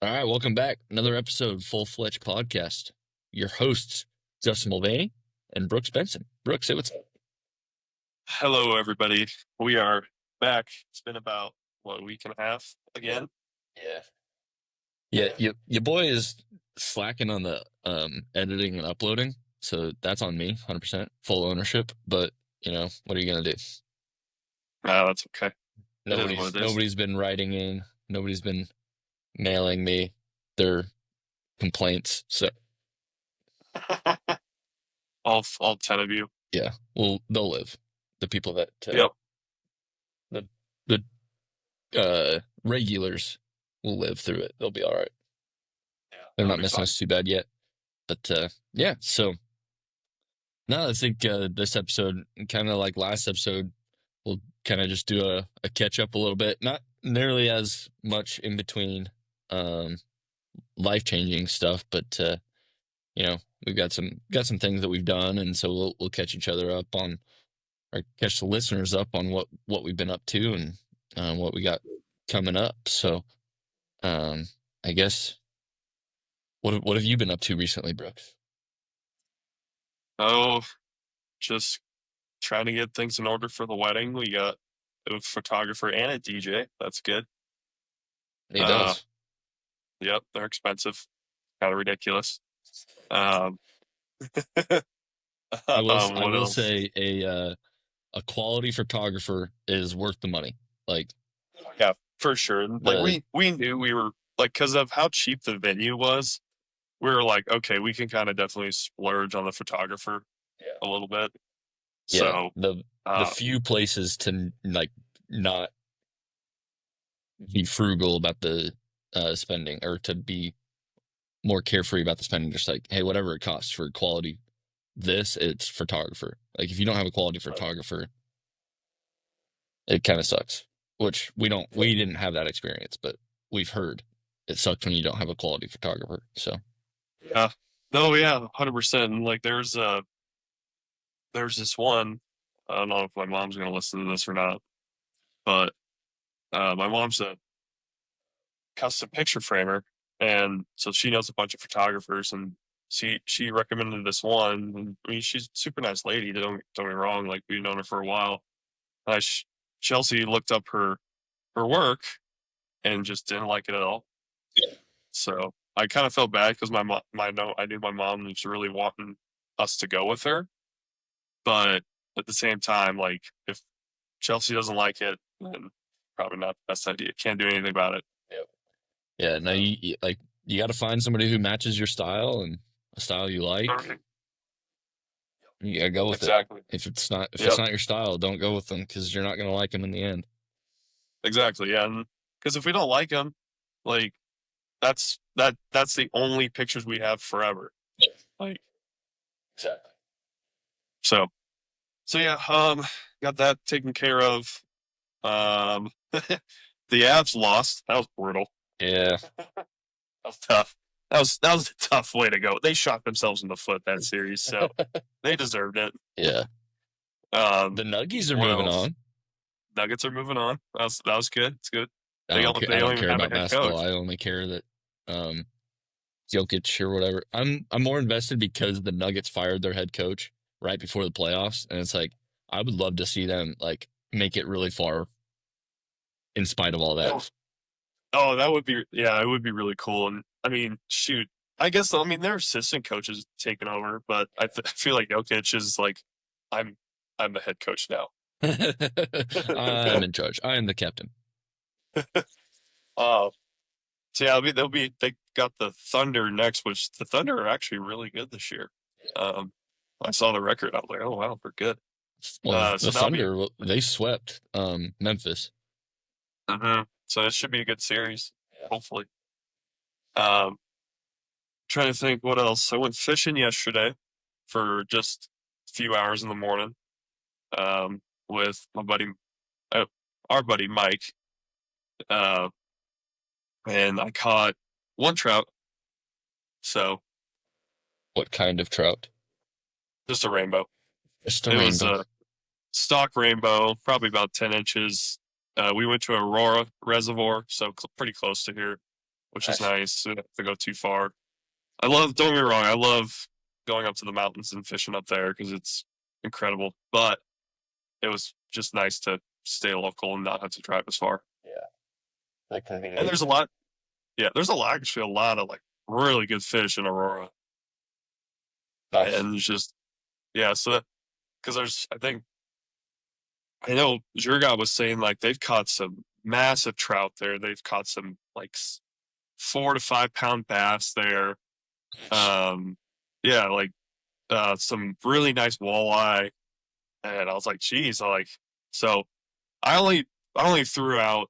All right, welcome back. Another episode of Fletch Podcast. Your hosts, Justin Mulvaney and Brooks Benson. Brooks, say what's up. Hello, everybody. We are back. It's been about, a week and a half again. Yeah. Yeah, your boy is slacking on the editing and uploading, so that's on me, 100%, full ownership. But, what are you going to do? That's okay. It is what it is. Nobody's been writing in. Nobody's been mailing me their complaints. So, all 10 of you. yeah, well, they'll live. The people that, Yep. the regulars will live through it. They'll be all right. Yeah, They're not missing us too bad yet. But yeah, so no, I think this episode, kind of like last episode, we'll kind of just do a catch up a little bit. Not nearly as much in between life changing stuff, but we've got some things that we've done, and so we'll catch each other up on, or catch the listeners up on what we've been up to and what we got coming up. So I guess what have you been up to recently, Brooks? Oh, just trying to get things in order for the wedding. We got a photographer and a DJ. That's good. It does. Yep, they're expensive. Kind of ridiculous. I will say a quality photographer is worth the money. Like, yeah, for sure. Like we knew we were, like, because of how cheap the venue was, we were like, okay, we can kind of definitely splurge on the photographer a little bit. Yeah, So the few places to like not be frugal about the spending, or to be more carefree about the spending, just like, hey, whatever it costs for quality, it's photographer. Like, if you don't have a quality photographer, it kind of sucks. Which we didn't have that experience, but we've heard it sucks when you don't have a quality photographer. So yeah, no, yeah, 100%. Like, there's this one. I don't know if my mom's gonna listen to this or not, but my mom's a custom picture framer, and so she knows a bunch of photographers, and she recommended this one. And, I mean, she's a super nice lady. Don't get me wrong. Like, we've known her for a while. Chelsea looked up her work and just didn't like it at all. So I kind of felt bad because I knew my mom was really wanting us to go with her, but at the same time, like, if Chelsea doesn't like it, then probably not the best idea. Can't do anything about it. Yeah, no, you got to find somebody who matches your style and a style you like. Perfect. You gotta go with it. If it's not your style, don't go with them, because you're not gonna like them in the end. Exactly. Yeah, because if we don't like them, like, that's the only pictures we have forever. Like, exactly. So yeah, got that taken care of. The Avs lost. That was brutal. Yeah. That was tough. That was a tough way to go. They shot themselves in the foot that series, so they deserved it. Yeah. The Nuggies are moving on. Nuggets are moving on. That was good. It's good. I don't care about basketball. Coach. I only care that Jokic or whatever. I'm more invested because the Nuggets fired their head coach right before the playoffs, and it's like, I would love to see them, like, make it really far in spite of all that. Oh, that would be, yeah, it would be really cool. And I mean, shoot, I guess, their assistant coach is taking over, but I feel like Jokic is like, I'm the head coach now. I'm in charge. I am the captain. So yeah, they got the Thunder next, which the Thunder are actually really good this year. I saw the record. I was like, oh wow, we're good. Well, the Thunder, they swept Memphis. So it should be a good series, hopefully. Trying to think what else. I went fishing yesterday for just a few hours in the morning with my buddy, our buddy Mike. And I caught one trout. So. What kind of trout? Just a rainbow. It was a stock rainbow, probably about 10 inches. We went to Aurora Reservoir, so pretty close to here. which is nice. You don't have to go too far. Don't get me wrong, I love going up to the mountains and fishing up there because it's incredible. But it was just nice to stay local and not have to drive as far. Yeah. And there's a lot actually a lot of like really good fish in Aurora. Nice. And it's just, so because I know Jurga was saying like they've caught some massive trout there. They've caught some like 4 to 5 pound bass there. Like some really nice walleye. And I was like, geez, so I only threw out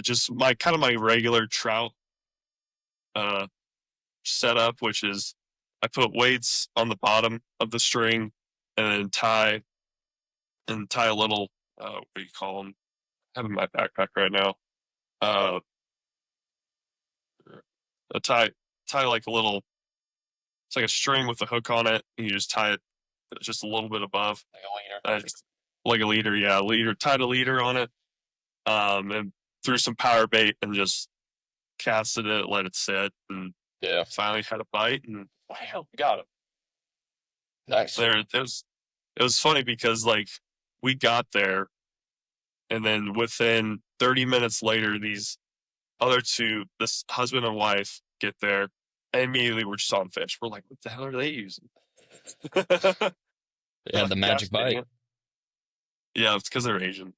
just my regular trout setup, which is I put weights on the bottom of the string and then tie a little what do you call them? I have in my backpack right now. A tie like a little. It's like a string with a hook on it. And you just tie it just a little bit above. Like a leader. Yeah, leader. Tied a leader on it. And threw some power bait and just casted it, let it sit, and finally had a bite, and wow, got him. Nice. It was funny because like we got there, and then within 30 minutes later, these other two, this husband and wife, get there, and immediately we're just on fish. We're like, what the hell are they using? Yeah, the magic bite. Yeah, it's because they're Asian.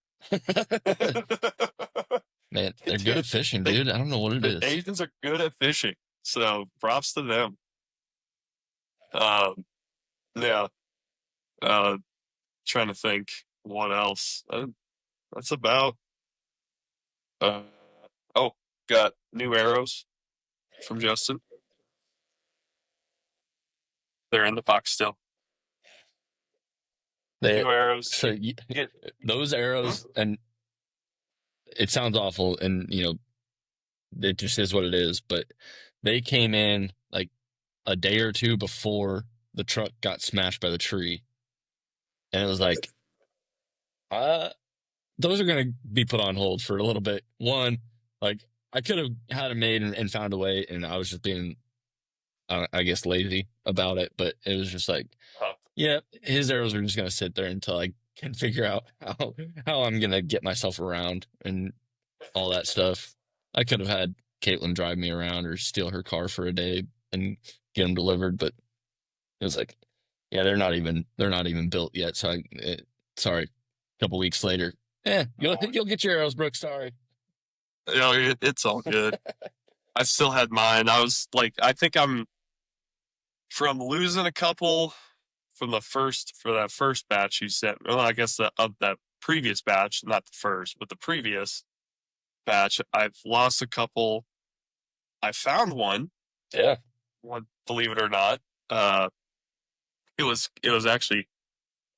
Man, they're good at fishing, dude. I don't know what it is. Asians are good at fishing, so props to them. Trying to think what else. That's about. Got new arrows from Justin. They're in the box still. New arrows. So those arrows, and it sounds awful, and it just is what it is. But they came in like a day or two before the truck got smashed by the tree, and it was like, those are going to be put on hold for a little bit. One, like I could have had them made and found a way, and I was just being, I guess, lazy about it. But it was just like, his arrows are just going to sit there until I can figure out how I'm going to get myself around and all that stuff. I could have had Caitlin drive me around or steal her car for a day and get them delivered, but it was like, they're not even built yet. So sorry, a couple weeks later, you'll get your arrows, Brooke. Sorry. It's all good. I still had mine. I was like, I think I'm from losing a couple for that first batch you sent. Well, I guess of that previous batch, not the first, but the previous batch, I've lost a couple. I found one. Yeah. One, believe it or not. It's actually,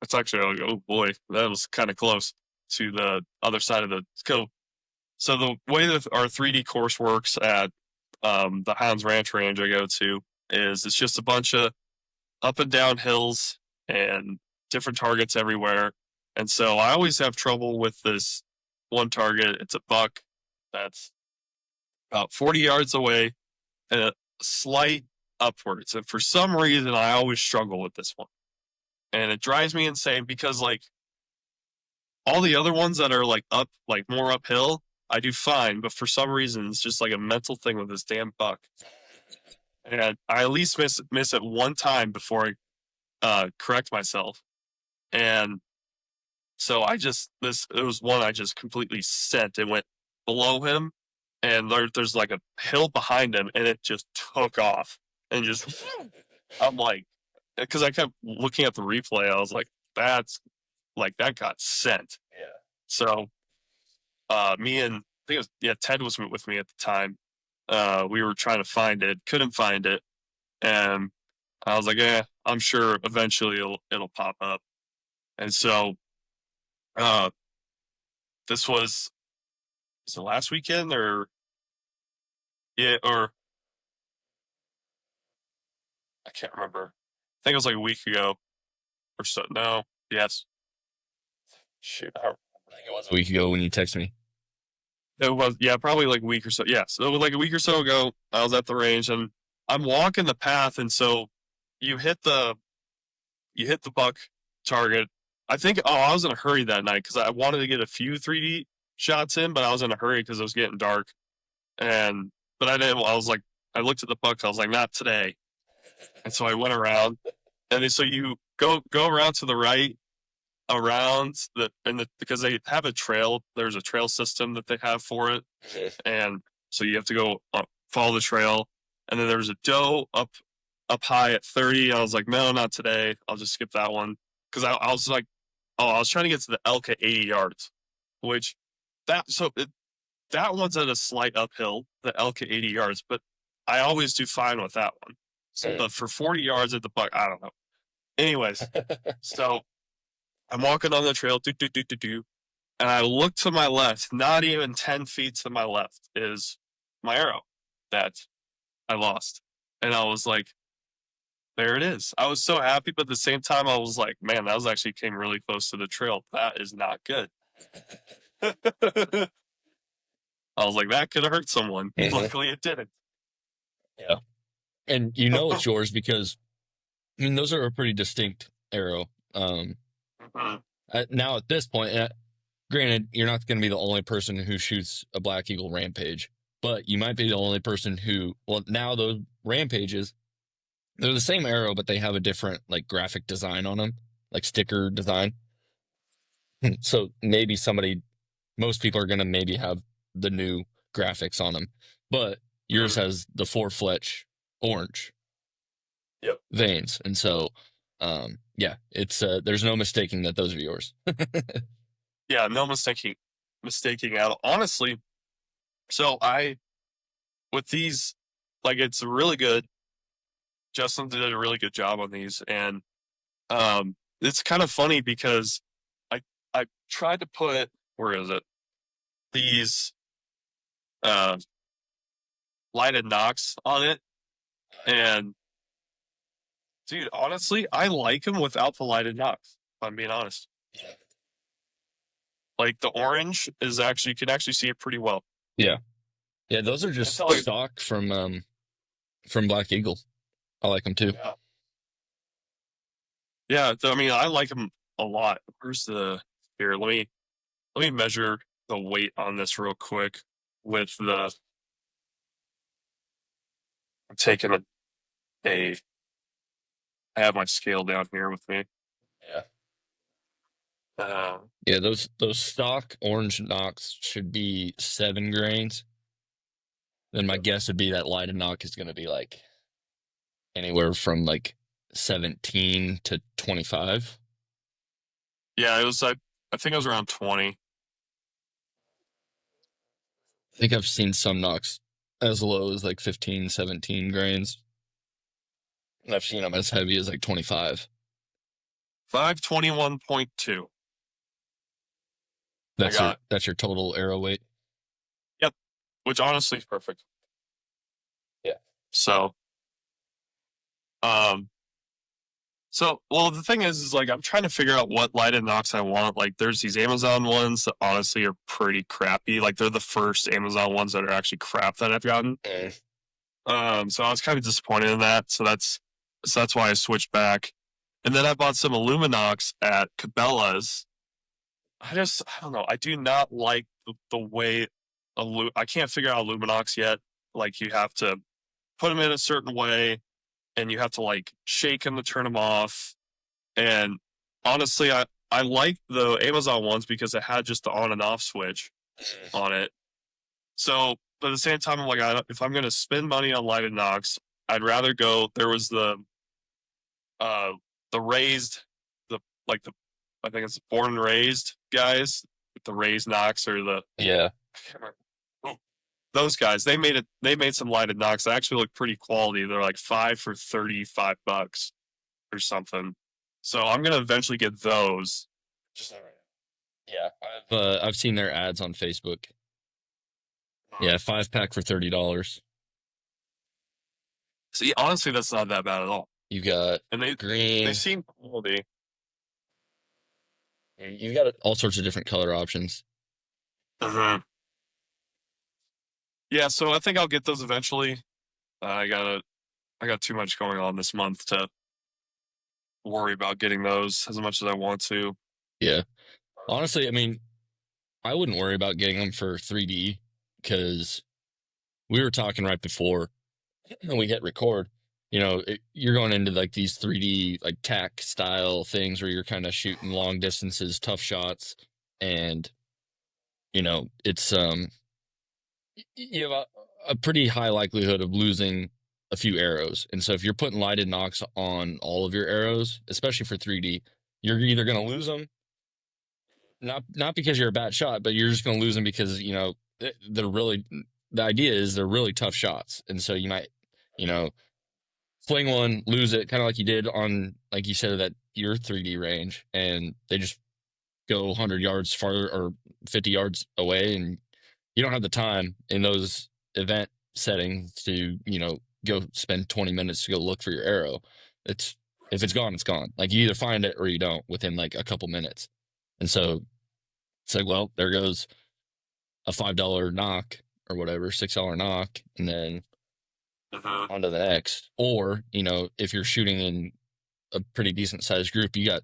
oh boy, that was kind of close to the other side of the scope. So the way that our 3D course works at the Hounds Ranch range I go to is it's just a bunch of up and down hills and different targets everywhere. And so I always have trouble with this one target. It's a buck that's about 40 yards away and a slight upwards. And for some reason, I always struggle with this one. And it drives me insane because like all the other ones that are like up, like more uphill, I do fine. But for some reason, it's just like a mental thing with this damn buck. And I at least miss it one time before I correct myself. And so it was one I just completely sent. It went below him, and there's like a hill behind him, and it just took off. And just, I'm like, because I kept looking at the replay, I was like, that got sent. Yeah. So, me and I think it was, Ted was with me at the time. We were trying to find it, couldn't find it, and I was like, I'm sure eventually it'll pop up. And so, this was it last weekend or I can't remember. I think it was like a week ago or so. No, yes. Shoot, I think it was a week ago when you texted me. It was, yeah, probably like a week or so. Yeah, so like a week or so ago, I was at the range and I'm walking the path, and so you hit the buck target. I think, I was in a hurry that night because I wanted to get a few 3D shots in, but I was in a hurry because it was getting dark. And but I didn't. I was like, I looked at the buck. I was like, not today. And so I went around, and then, so you go around to the right, around because they have a trail. There's a trail system that they have for it, and so you have to go follow the trail. And then there's a doe up high at 30. I was like, no, not today. I'll just skip that one because I was like, oh, I was trying to get to the elk at 80 yards, which that one's at a slight uphill, the elk at 80 yards, but I always do fine with that one. But for 40 yards at the buck, I don't know. Anyways, so I'm walking on the trail, and I look to my left, not even 10 feet to my left is my arrow that I lost. And I was like, there it is. I was so happy, but at the same time, I was like, man, that was actually came really close to the trail. That is not good. I was like, that could have hurt someone. Luckily, it didn't. Yeah. And you know it's yours because, I mean, those are a pretty distinct arrow. Now at this point, granted, you're not going to be the only person who shoots a Black Eagle Rampage, but you might be the only person who, well, now those Rampages, they're the same arrow, but they have a different like graphic design on them, like sticker design. So maybe most people are going to maybe have the new graphics on them, but yours has the 4 Fletch orange veins. And so, yeah, it's, there's no mistaking that those are yours. Yeah, no mistaking at all. Honestly, so with these, like, it's really good. Justin did a really good job on these. And, it's kind of funny because I tried to put, where is it? These, lighted nocks on it. And dude, honestly, I like them without the lighted nocks, if I'm being honest. Like the orange is actually, you can actually see it pretty well. Yeah. Yeah, those are just stock from Black Eagle. I like them too. Yeah, I mean, I like them a lot. Here, let me measure the weight on this real quick with I'm taking I have my scale down here with me. Yeah. Yeah, those stock orange nocks should be 7 grains. Then my guess would be that lighted knock is going to be like anywhere from like 17 to 25. Yeah, it was, I think it was around 20. I think I've seen some knocks as low as like 15, 17 grains. And I've seen them as heavy as like 25. 521.2. That's your total arrow weight? Yep. Which honestly is perfect. Yeah. So, well, the thing is like, I'm trying to figure out what lighted nocks I want. Like, there's these Amazon ones that honestly are pretty crappy. Like, they're the first Amazon ones that are actually crap that I've gotten. So I was kind of disappointed in that. So that's why I switched back. And then I bought some Illuminox at Cabela's. I don't know. I do not like the way I can't figure out Illuminox yet. Like, you have to put them in a certain way, and you have to like shake them to turn them off. And honestly, I like the Amazon ones because it had just the on and off switch on it. So, but at the same time, I'm like, if I'm going to spend money on lighted nocks, I'd rather go. There was the raised, I think it's born and raised guys, the raised nocks or yeah. Those guys, they made some lighted nocks that actually look pretty quality. They're like 5 for $35 or something. So I'm gonna eventually get those. Yeah, I've seen their ads on Facebook. Yeah, 5-pack for $30. See, honestly, that's not that bad at all. You got green. They seem quality. You got all sorts of different color options. Yeah, so I think I'll get those eventually. I got too much going on this month to worry about getting those as much as I want to. Yeah. Honestly, I mean, I wouldn't worry about getting them for 3D because we were talking right before we hit record. You're going into like these 3D like tack style things where you're kind of shooting long distances, tough shots, and it's you have a pretty high likelihood of losing a few arrows. And so if you're putting lighted nocks on all of your arrows, especially for 3D, you're either going to lose them, not because you're a bad shot, but you're just going to lose them because, they're really, the idea is they're really tough shots. And so you might, you know, fling one, lose it, kind of like you did on, like you said, that your 3D range, and they just go 100 yards farther or 50 yards away, and you don't have the time in those event settings to go spend 20 minutes to go look for your arrow. If it's gone, it's gone. Like, you either find it or you don't within like a couple minutes. And so it's like, well, there goes a $5 knock or whatever, $6 knock, and then on to the next. Or if you're shooting in a pretty decent sized group, you got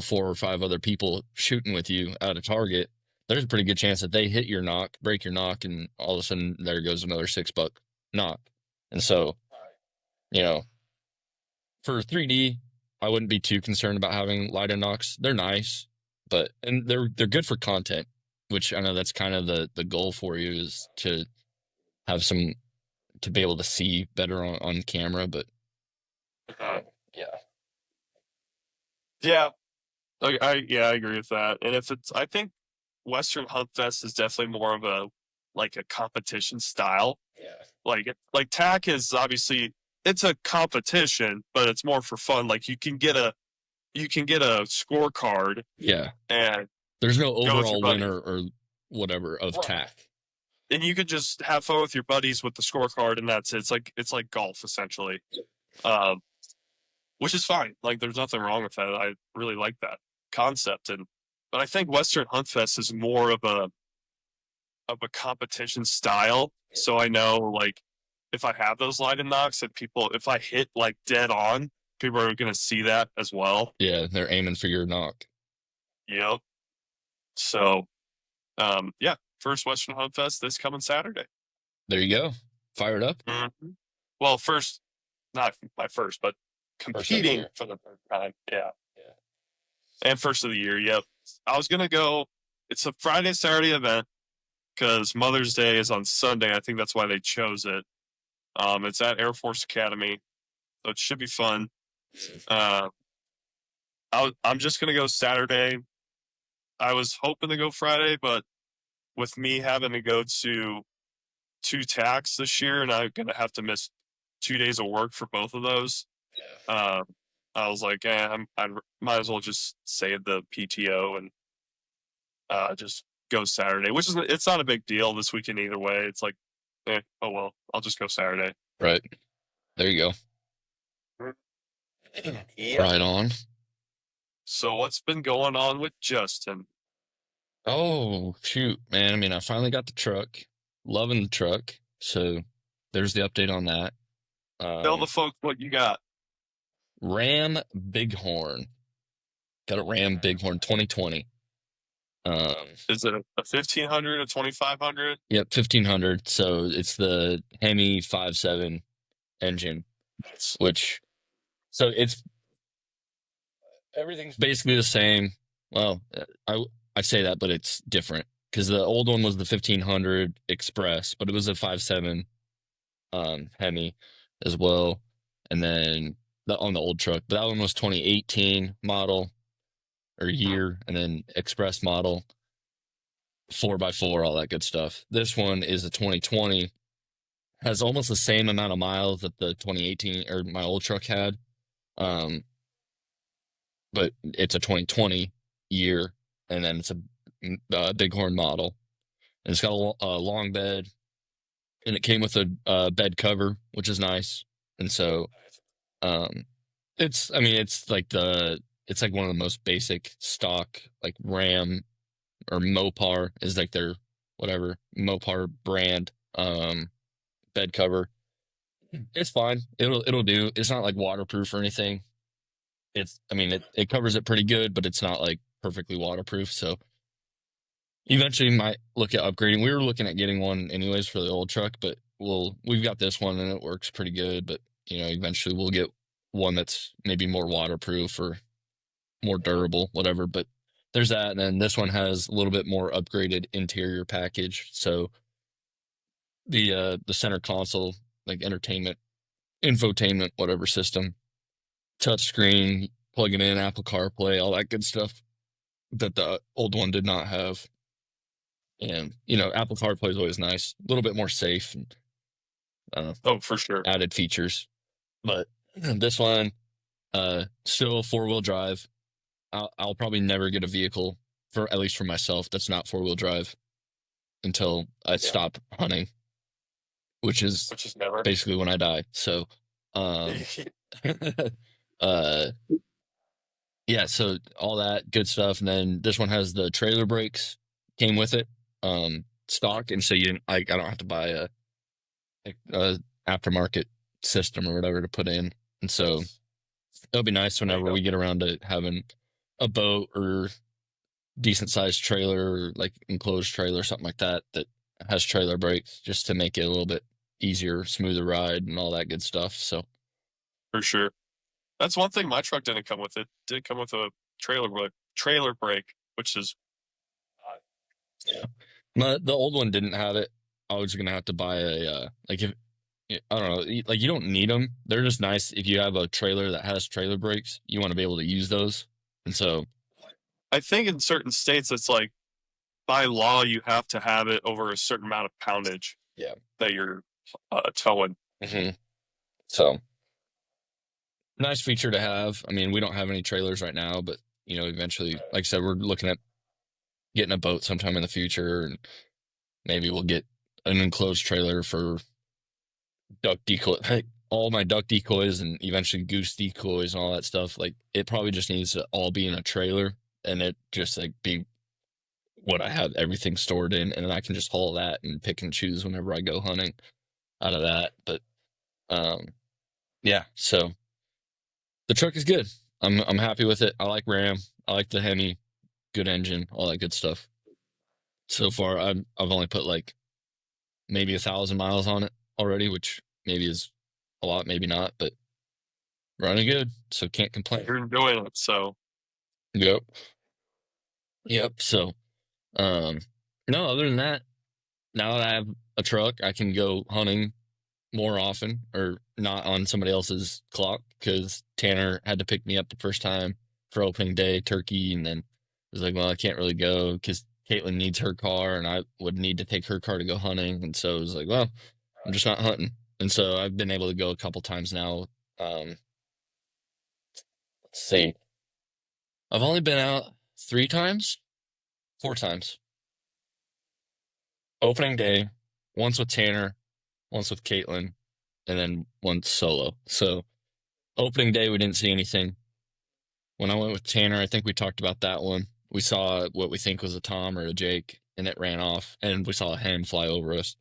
4 or 5 other people shooting with you at a target. There's a pretty good chance that they hit your knock, break your knock, and all of a sudden there goes another $6 knock. And so, for 3D, I wouldn't be too concerned about having lighted knocks. They're nice, and they're good for content, which I know that's kind of the goal for you, is to have some, to be able to see better on camera. But yeah. Yeah, I agree with that. And I think Western Hunt Fest is definitely more of a competition style. Yeah. Like TAC is obviously, it's a competition, but it's more for fun. Like you can get a scorecard. Yeah. And there's no overall winner or whatever of TAC. And you could just have fun with your buddies with the scorecard, and that's it. It's like golf essentially. Which is fine. Like, there's nothing wrong with that. I really like that concept. But I think Western Hunt Fest is more of a competition style. So I know, like, if I have those lighted knocks, if I hit like dead on, people are going to see that as well. Yeah, they're aiming for your knock. Yep. So, yeah, first Western Hunt Fest this coming Saturday. There you go. Fired up. Mm-hmm. Well, not my first, but competing for the first time. Yeah. And first of the year. Yep. I was going to go. It's a Friday, Saturday event because Mother's Day is on Sunday. I think that's why they chose it. It's at Air Force Academy, so it should be fun. I'm just going to go Saturday. I was hoping to go Friday, but with me having to go to 2 TACs this year, and I'm going to have to miss 2 days of work for both of those. I was like, I might as well just save the PTO and just go Saturday, it's not a big deal this weekend either way. It's like, oh well, I'll just go Saturday. Right. There you go. Yeah. Right on. So what's been going on with Justin? Oh, shoot, man. I mean, I finally got the truck. Loving the truck. So there's the update on that. Tell the folks what you got. Ram Bighorn. Got a Ram Bighorn 2020. Is it a 1500, a 2500? Yep, 1500. So it's the Hemi 5.7 engine, so everything's basically the same. Well, I say that, but it's different because the old one was the 1500 Express, but it was a 5.7 Hemi as well. And then on the old truck, but that one was 2018 model or year, and then Express model, 4x4, all that good stuff. This one is a 2020, has almost the same amount of miles that the 2018 or my old truck had, but it's a 2020 year, and then it's a Bighorn model, and it's got a long bed, and it came with a bed cover, which is nice. And so it's like one of the most basic stock, like Ram or Mopar is like their whatever Mopar brand bed cover. It's fine. It'll do. It's not like waterproof or anything. It covers it pretty good, but it's not like perfectly waterproof. So eventually might look at upgrading. We were looking at getting one anyways for the old truck, but we've got this one and it works pretty good. But eventually we'll get one that's maybe more waterproof or more durable, whatever. But there's that, and then this one has a little bit more upgraded interior package. So the center console, like entertainment, infotainment, whatever system, touchscreen, plug it in, Apple CarPlay, all that good stuff that the old one did not have. And Apple CarPlay is always nice, a little bit more safe, and Oh, for sure. added features. But this one, still 4-wheel drive. I'll probably never get a vehicle at least for myself that's not 4-wheel drive until I stop hunting, which is never. basically when I die. So, yeah, so all that good stuff. And then this one has the trailer brakes, came with it, stock. And so I don't have to buy a aftermarket system or whatever to put in. And so it'll be nice whenever we get around to having a boat or decent sized trailer or like enclosed trailer, something like that has trailer brakes, just to make it a little bit easier, smoother ride and all that good stuff. So for sure. That's one thing my truck didn't come with. It did come with a trailer brake, which is the old one didn't have it. I was gonna have to buy I don't know, like you don't need them. They're just nice if you have a trailer that has trailer brakes. You want to be able to use those, and so I think in certain states it's like by law you have to have it over a certain amount of poundage. Yeah, that you're towing. Mm-hmm. So nice feature to have. I mean, we don't have any trailers right now, but eventually, like I said, we're looking at getting a boat sometime in the future, and maybe we'll get an enclosed trailer for duck decoy. Hey, all my duck decoys and eventually goose decoys and all that stuff. Like it probably just needs to all be in a trailer, and it just like be what I have everything stored in, and then I can just haul that and pick and choose whenever I go hunting out of that. But yeah, so the truck is good. I'm happy with it. I like Ram. I like the Hemi, good engine, all that good stuff. So far, I've only put like maybe 1,000 miles on it already, which maybe is a lot, maybe not, but running good, so can't complain. You're enjoying it, so yep. So, no, other than that, now that I have a truck, I can go hunting more often, or not on somebody else's clock, because Tanner had to pick me up the first time for opening day turkey, and then it was like, well, I can't really go because Caitlin needs her car, and I would need to take her car to go hunting, and so it was like, well, I'm just not hunting. And so I've been able to go a couple times now. Let's see, I've only been out 4 times. Opening day, once with Tanner, once with Caitlin, and then once solo. So opening day, we didn't see anything. When I went with Tanner, I think we talked about that one. We saw what we think was a Tom or a Jake, and it ran off, and we saw a hen fly over us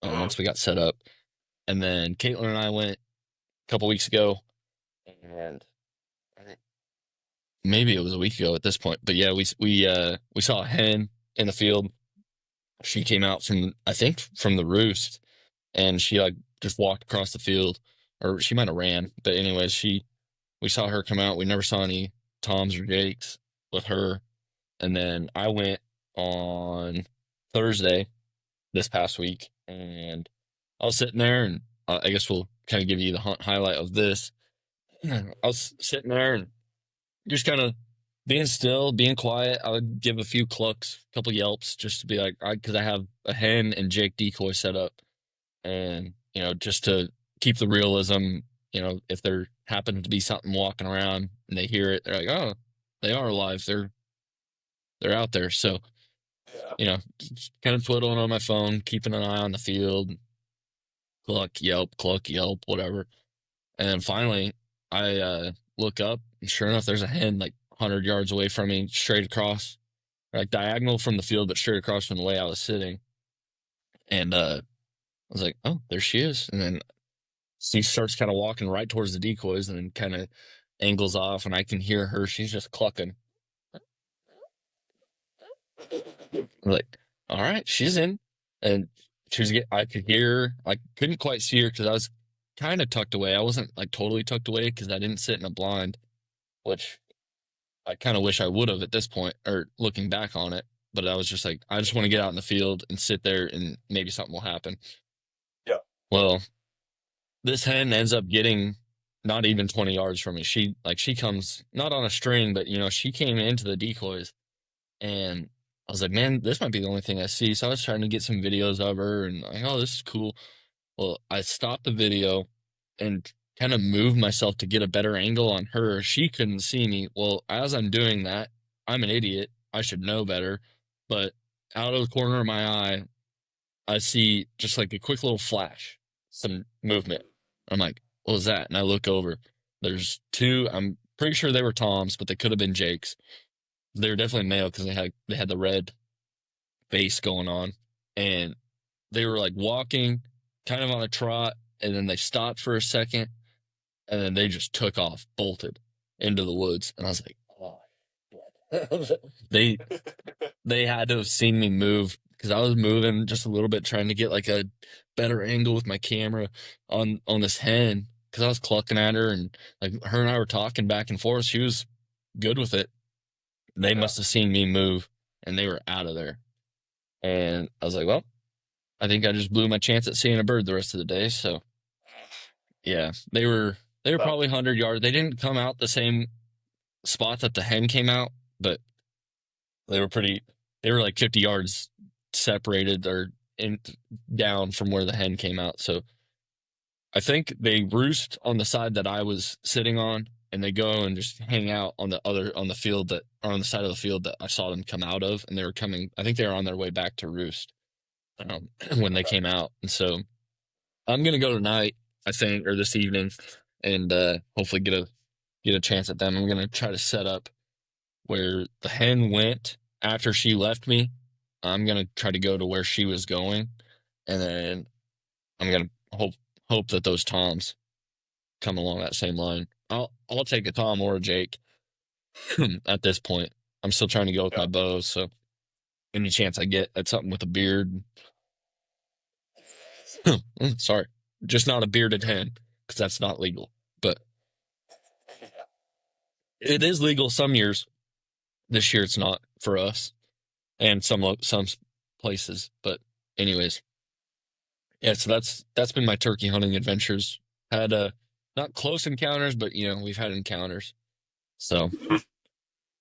once we got set up. And then Caitlin and I went a couple weeks ago, and maybe it was a week ago at this point. But yeah, we saw a hen in the field. She came out from the roost, and she like just walked across the field, or she might have ran. But anyways, we saw her come out. We never saw any Toms or Jakes with her. And then I went on Thursday this past week, and I was sitting there, and I guess we'll kind of give you the hunt highlight of this. I was sitting there and just kind of being still, being quiet. I would give a few clucks, a couple yelps, just to be like, because I have a hen and Jake decoy set up, and just to keep the realism. If there happens to be something walking around and they hear it, they're like, oh, they are alive. They're out there. So, kind of twiddling on my phone, keeping an eye on the field, cluck, yelp, whatever. And then finally, I look up, and sure enough, there's a hen like 100 yards away from me, straight across, like diagonal from the field, but straight across from the way I was sitting. And I was like, oh, there she is. And then she starts kind of walking right towards the decoys and then kind of angles off, and I can hear her. She's just clucking. I'm like, all right, she's in. And I could hear her. I couldn't quite see her because I was kind of tucked away. I wasn't like totally tucked away because I didn't sit in a blind, which I kind of wish I would have at this point, or looking back on it. But I was just like, I just want to get out in the field and sit there and maybe something will happen. Yeah. Well, this hen ends up getting not even 20 yards from me. She comes not on a string, but she came into the decoys, and I was like, man, this might be the only thing I see. So I was trying to get some videos of her and like, oh, this is cool. Well, I stopped the video and kind of moved myself to get a better angle on her. She couldn't see me. Well, as I'm doing that, I'm an idiot. I should know better. But out of the corner of my eye, I see just like a quick little flash, some movement. I'm like, what was that? And I look over. There's two. I'm pretty sure they were Toms, but they could have been Jakes. They were definitely male because they had the red face going on, and they were like walking kind of on a trot, and then they stopped for a second, and then they just took off, bolted into the woods. And I was like, oh, they had to have seen me move because I was moving just a little bit, trying to get like a better angle with my camera on this hen because I was clucking at her, and like her and I were talking back and forth. She was good with it. They must have seen me move, and they were out of there. And I was like, well, I think I just blew my chance at seeing a bird the rest of the day. So yeah, they were probably 100 yards. They didn't come out the same spot that the hen came out, but they were like 50 yards separated or down from where the hen came out. So I think they roost on the side that I was sitting on, and they go and just hang out on the field that, or on the side of the field that I saw them come out of. And they were coming, I think they were on their way back to roost when they came out. And so I'm going to go tonight, I think, or this evening, and hopefully get a chance at them. I'm going to try to set up where the hen went after she left me. I'm going to try to go to where she was going, and then I'm going to hope that those Toms come along that same line. I'll take a Tom or a Jake at this point. I'm still trying to go with my bow, so any chance I get at something with a beard. Sorry, just not a bearded hen, because that's not legal. But it is legal some years. This year it's not for us, and some places. But anyways, yeah. So that's been my turkey hunting adventures. Had not close encounters, but we've had encounters. So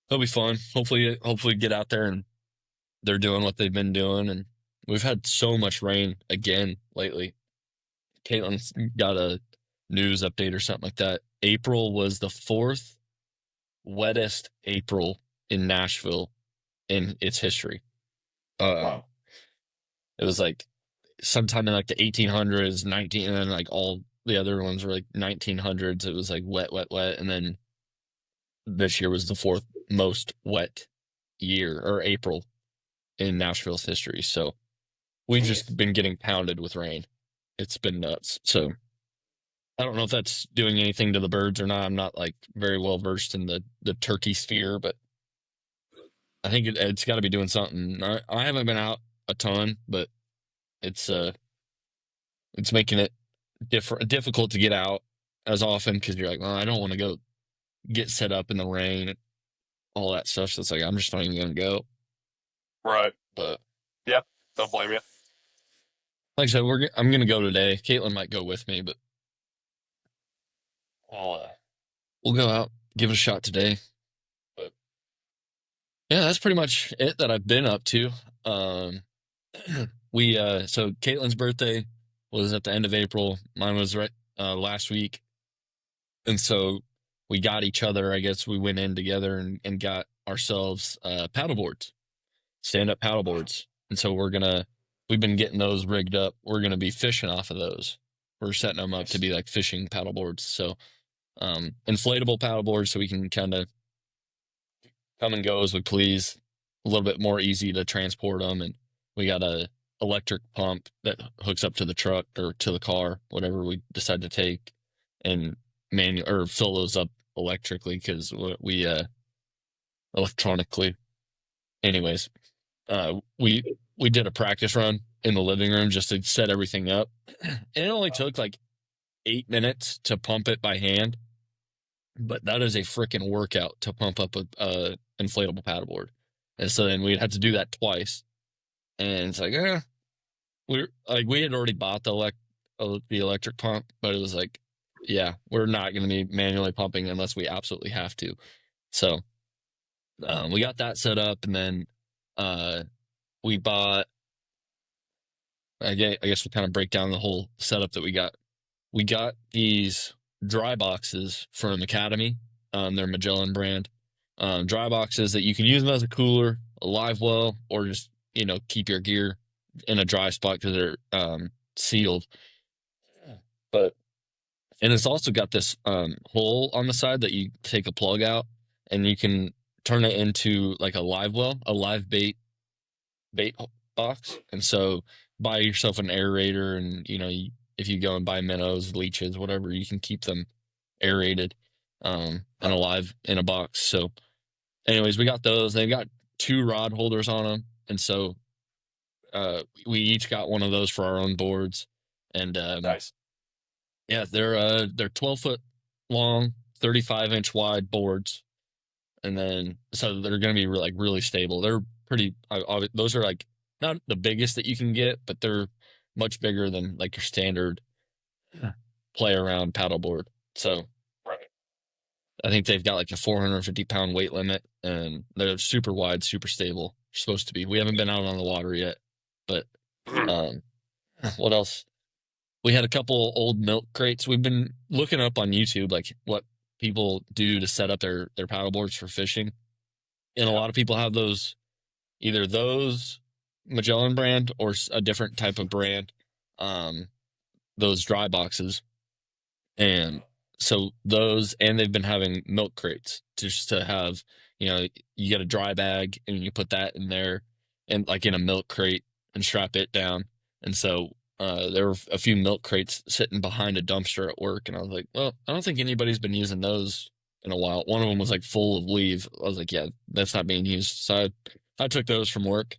it'll be fun. Hopefully get out there and they're doing what they've been doing, and we've had so much rain again lately. Caitlin's got a news update or something like that. April was the 4th wettest April in Nashville in its history. Wow. It was like sometime in like the 1800s, and then like all the other ones were like 1900s. It was like wet, and then this year was the 4th most wet year or April in Nashville's history. So we've just been getting pounded with rain. It's been nuts. So I don't know if that's doing anything to the birds or not. I'm not like very well versed in the turkey sphere, but I think it's got to be doing something. I haven't been out a ton, but it's making it difficult to get out as often because you're like, well, I don't want to go get set up in the rain and all that stuff. So it's like, I'm just not even going to go. Right. But yeah, don't blame you. Like I said, I'm going to go today. Caitlin might go with me, but we'll go out, give it a shot today. But yeah, that's pretty much it that I've been up to. So Caitlin's birthday was at the end of April. Mine was right last week. And so we got each other, I guess we went in together and got ourselves paddleboards, stand-up paddleboards. And so we've been getting those rigged up. We're going to be fishing off of those. We're setting them up to be like fishing paddleboards. So inflatable paddleboards, so we can kind of come and go as we please. A little bit more easy to transport them. And we got a electric pump that hooks up to the truck or to the car, whatever we decide to take, and manual or fill those up electrically because we electronically. Anyways, we did a practice run in the living room just to set everything up, and it only took like 8 minutes to pump it by hand, but that is a freaking workout to pump up a inflatable paddleboard. And so then we'd have to do that twice, and it's like, we had already bought the electric pump, but it was like, yeah, we're not going to be manually pumping unless we absolutely have to. So we got that set up, and then we bought. I guess we'll kind of break down the whole setup that we got. We got these dry boxes from Academy. They're Magellan brand dry boxes that you can use them as a cooler, a live well, or just keep your gear in a dry spot because they're sealed. And it's also got this hole on the side that you take a plug out, and you can turn it into like a live well, a live bait box. And so buy yourself an aerator, and if you go and buy minnows, leeches, whatever, you can keep them aerated and alive in a box. So anyways, we got those. They've got 2 rod holders on them, and so we each got one of those for our own boards. And Nice. Yeah, they're 12 foot long, 35-inch wide boards, and then so they're going to be really stable. They're pretty. Those are like not the biggest that you can get, but they're much bigger than like your standard play around paddleboard. So Right. I think they've got like a 450-pound weight limit, and they're super wide, super stable. They're supposed to be. We haven't been out on the water yet, but what else? We had a couple old milk crates. We've been looking up on YouTube like what people do to set up their paddleboards for fishing, and a lot of people have either those Magellan brand or a different type of brand, those dry boxes. And so those, and they've been having milk crates just to have, you get a dry bag and you put that in there and like in a milk crate and strap it down. And so there were a few milk crates sitting behind a dumpster at work, and I was like, well, I don't think anybody's been using those in a while. One of them was like full of leaves. I was like, yeah, that's not being used. So I took those from work,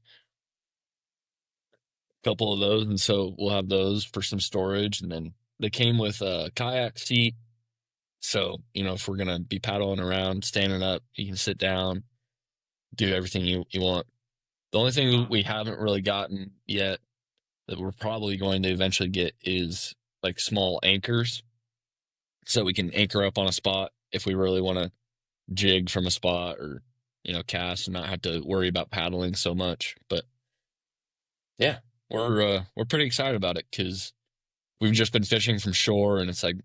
a couple of those, and so we'll have those for some storage. And then they came with a kayak seat. So, if we're going to be paddling around, standing up, you can sit down, do everything you want. The only thing we haven't really gotten yet that we're probably going to eventually get is like small anchors. So we can anchor up on a spot if we really want to jig from a spot or, cast and not have to worry about paddling so much. But yeah, we're pretty excited about it because we've just been fishing from shore, and it's like,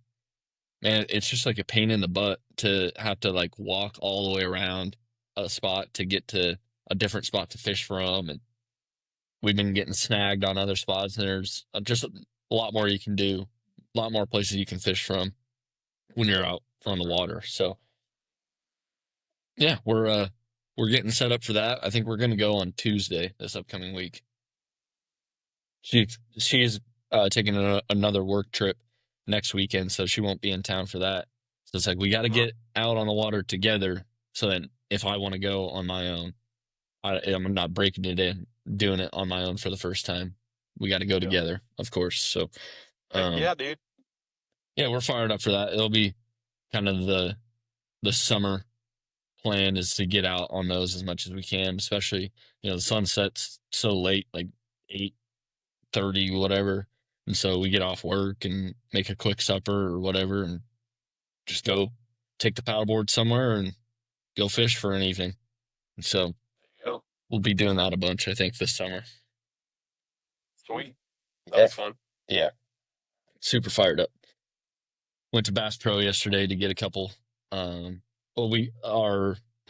man, it's just like a pain in the butt to have to like walk all the way around a spot to get to a different spot to fish from. And we've been getting snagged on other spots, and there's just a lot more you can do, a lot more places you can fish from when you're out on the water. So yeah, we're getting set up for that. I think we're going to go on Tuesday this upcoming week. She's taking another work trip next weekend, so she won't be in town for that. So it's like we got to get out on the water together, so that if I want to go on my own, I'm not breaking it in, doing it on my own for the first time. We got to go together, of course. So yeah, dude. Yeah, we're fired up for that. It'll be kind of the summer plan is to get out on those as much as we can, especially the sun sets so late, like 8:30, whatever. And so we get off work and make a quick supper or whatever and just go take the paddleboard somewhere and go fish for an evening. And so we'll be doing that a bunch, I think, this summer. Sweet. That'll be fun. Yeah. Super fired up. Went to Bass Pro yesterday to get a couple.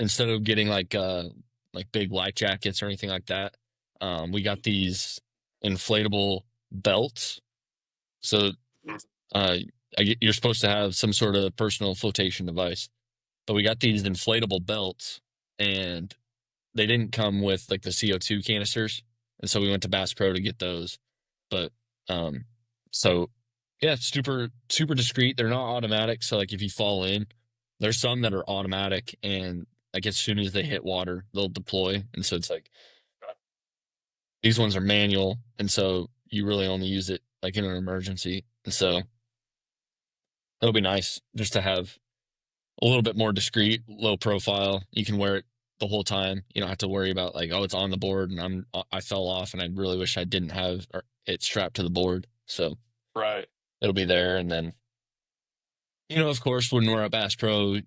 Instead of getting like big life jackets or anything like that, we got these inflatable belts. So you're supposed to have some sort of personal flotation device, but we got these inflatable belts, and they didn't come with like the CO2 canisters. And so we went to Bass Pro to get those. But so yeah, super discreet. They're not automatic, so like if you fall in, there's some that are automatic, and like as soon as they hit water, they'll deploy. And so it's like these ones are manual, and so you really only use it like in an emergency. And so it'll be nice just to have a little bit more discreet, low profile. You can wear it the whole time. You don't have to worry about like, oh, it's on the board and I fell off and I really wish I didn't have it strapped to the board. So Right. it'll be there. And then, of course, when we're at Bass Pro,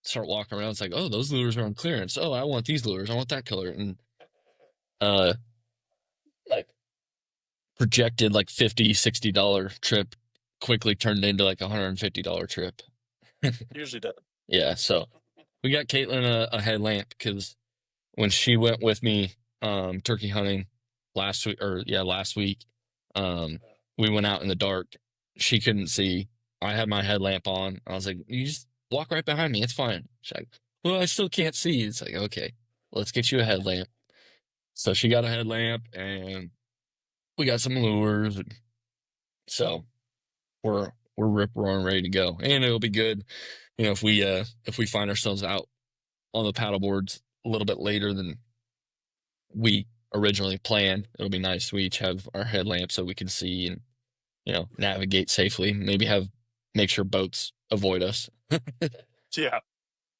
start walking around, it's like, oh, those lures are on clearance. Oh, I want these lures. I want that color. And like projected like $50-$60 trip quickly turned into like $150 trip. Usually does. Yeah. So we got Caitlin a headlamp because when she went with me turkey hunting last week, we went out in the dark. She couldn't see. I had my headlamp on. I was like, you just walk right behind me. It's fine. She's like, well, I still can't see. It's like, okay, let's get you a headlamp. So she got a headlamp and we got some lures. And so we're rip roaring ready to go. And it'll be good, if we find ourselves out on the paddle boards a little bit later than we originally planned. It'll be nice. We each have our headlamps so we can see and, navigate safely. Maybe make sure boats avoid us. Yeah.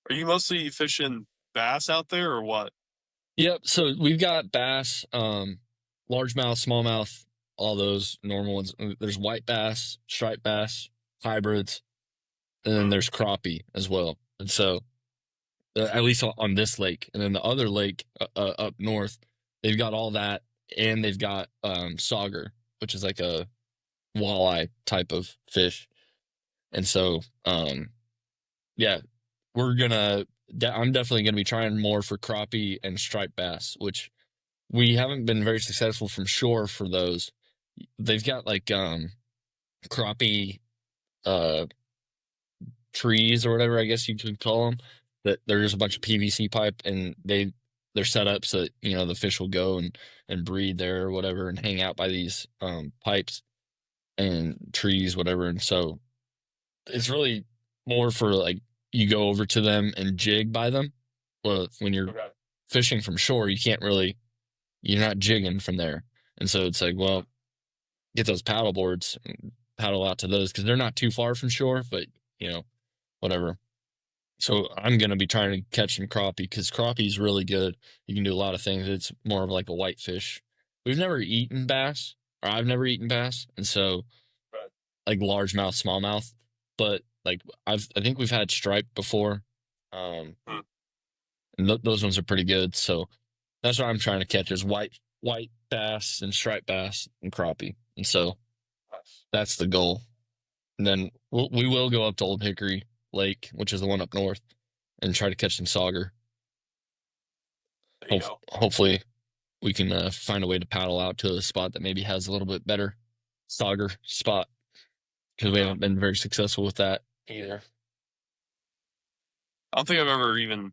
Are you mostly fishing bass out there or what? Yep. So we've got bass, largemouth, smallmouth, all those normal ones. There's white bass, striped bass, hybrids, and then there's crappie as well. And so, at least on this lake, and then the other lake up north, they've got all that, and they've got sauger, which is like a walleye type of fish. And so, yeah, I'm definitely gonna be trying more for crappie and striped bass, which we haven't been very successful from shore for those. They've got like crappie trees or whatever, I guess you could call them, that there's a bunch of PVC pipe and they're set up so that, the fish will go and breed there or whatever and hang out by these pipes and trees, whatever. And so it's really more for like you go over to them and jig by them. Well, when you're fishing from shore, you're not jigging from there. And so it's like, well, get those paddle boards and paddle out to those because they're not too far from shore, but whatever. So I'm going to be trying to catch some crappie because crappie is really good. You can do a lot of things. It's more of like a white fish. We've never eaten bass, or I've never eaten bass. And so like largemouth, smallmouth, but like I think we've had striped before. And those ones are pretty good. So that's what I'm trying to catch is white bass and striped bass and crappie. And so that's the goal. And then we will go up to Old Hickory Lake, which is the one up north, and try to catch some sauger. Hopefully we can find a way to paddle out to a spot that maybe has a little bit better sauger spot because we haven't been very successful with that either. I don't think I've ever even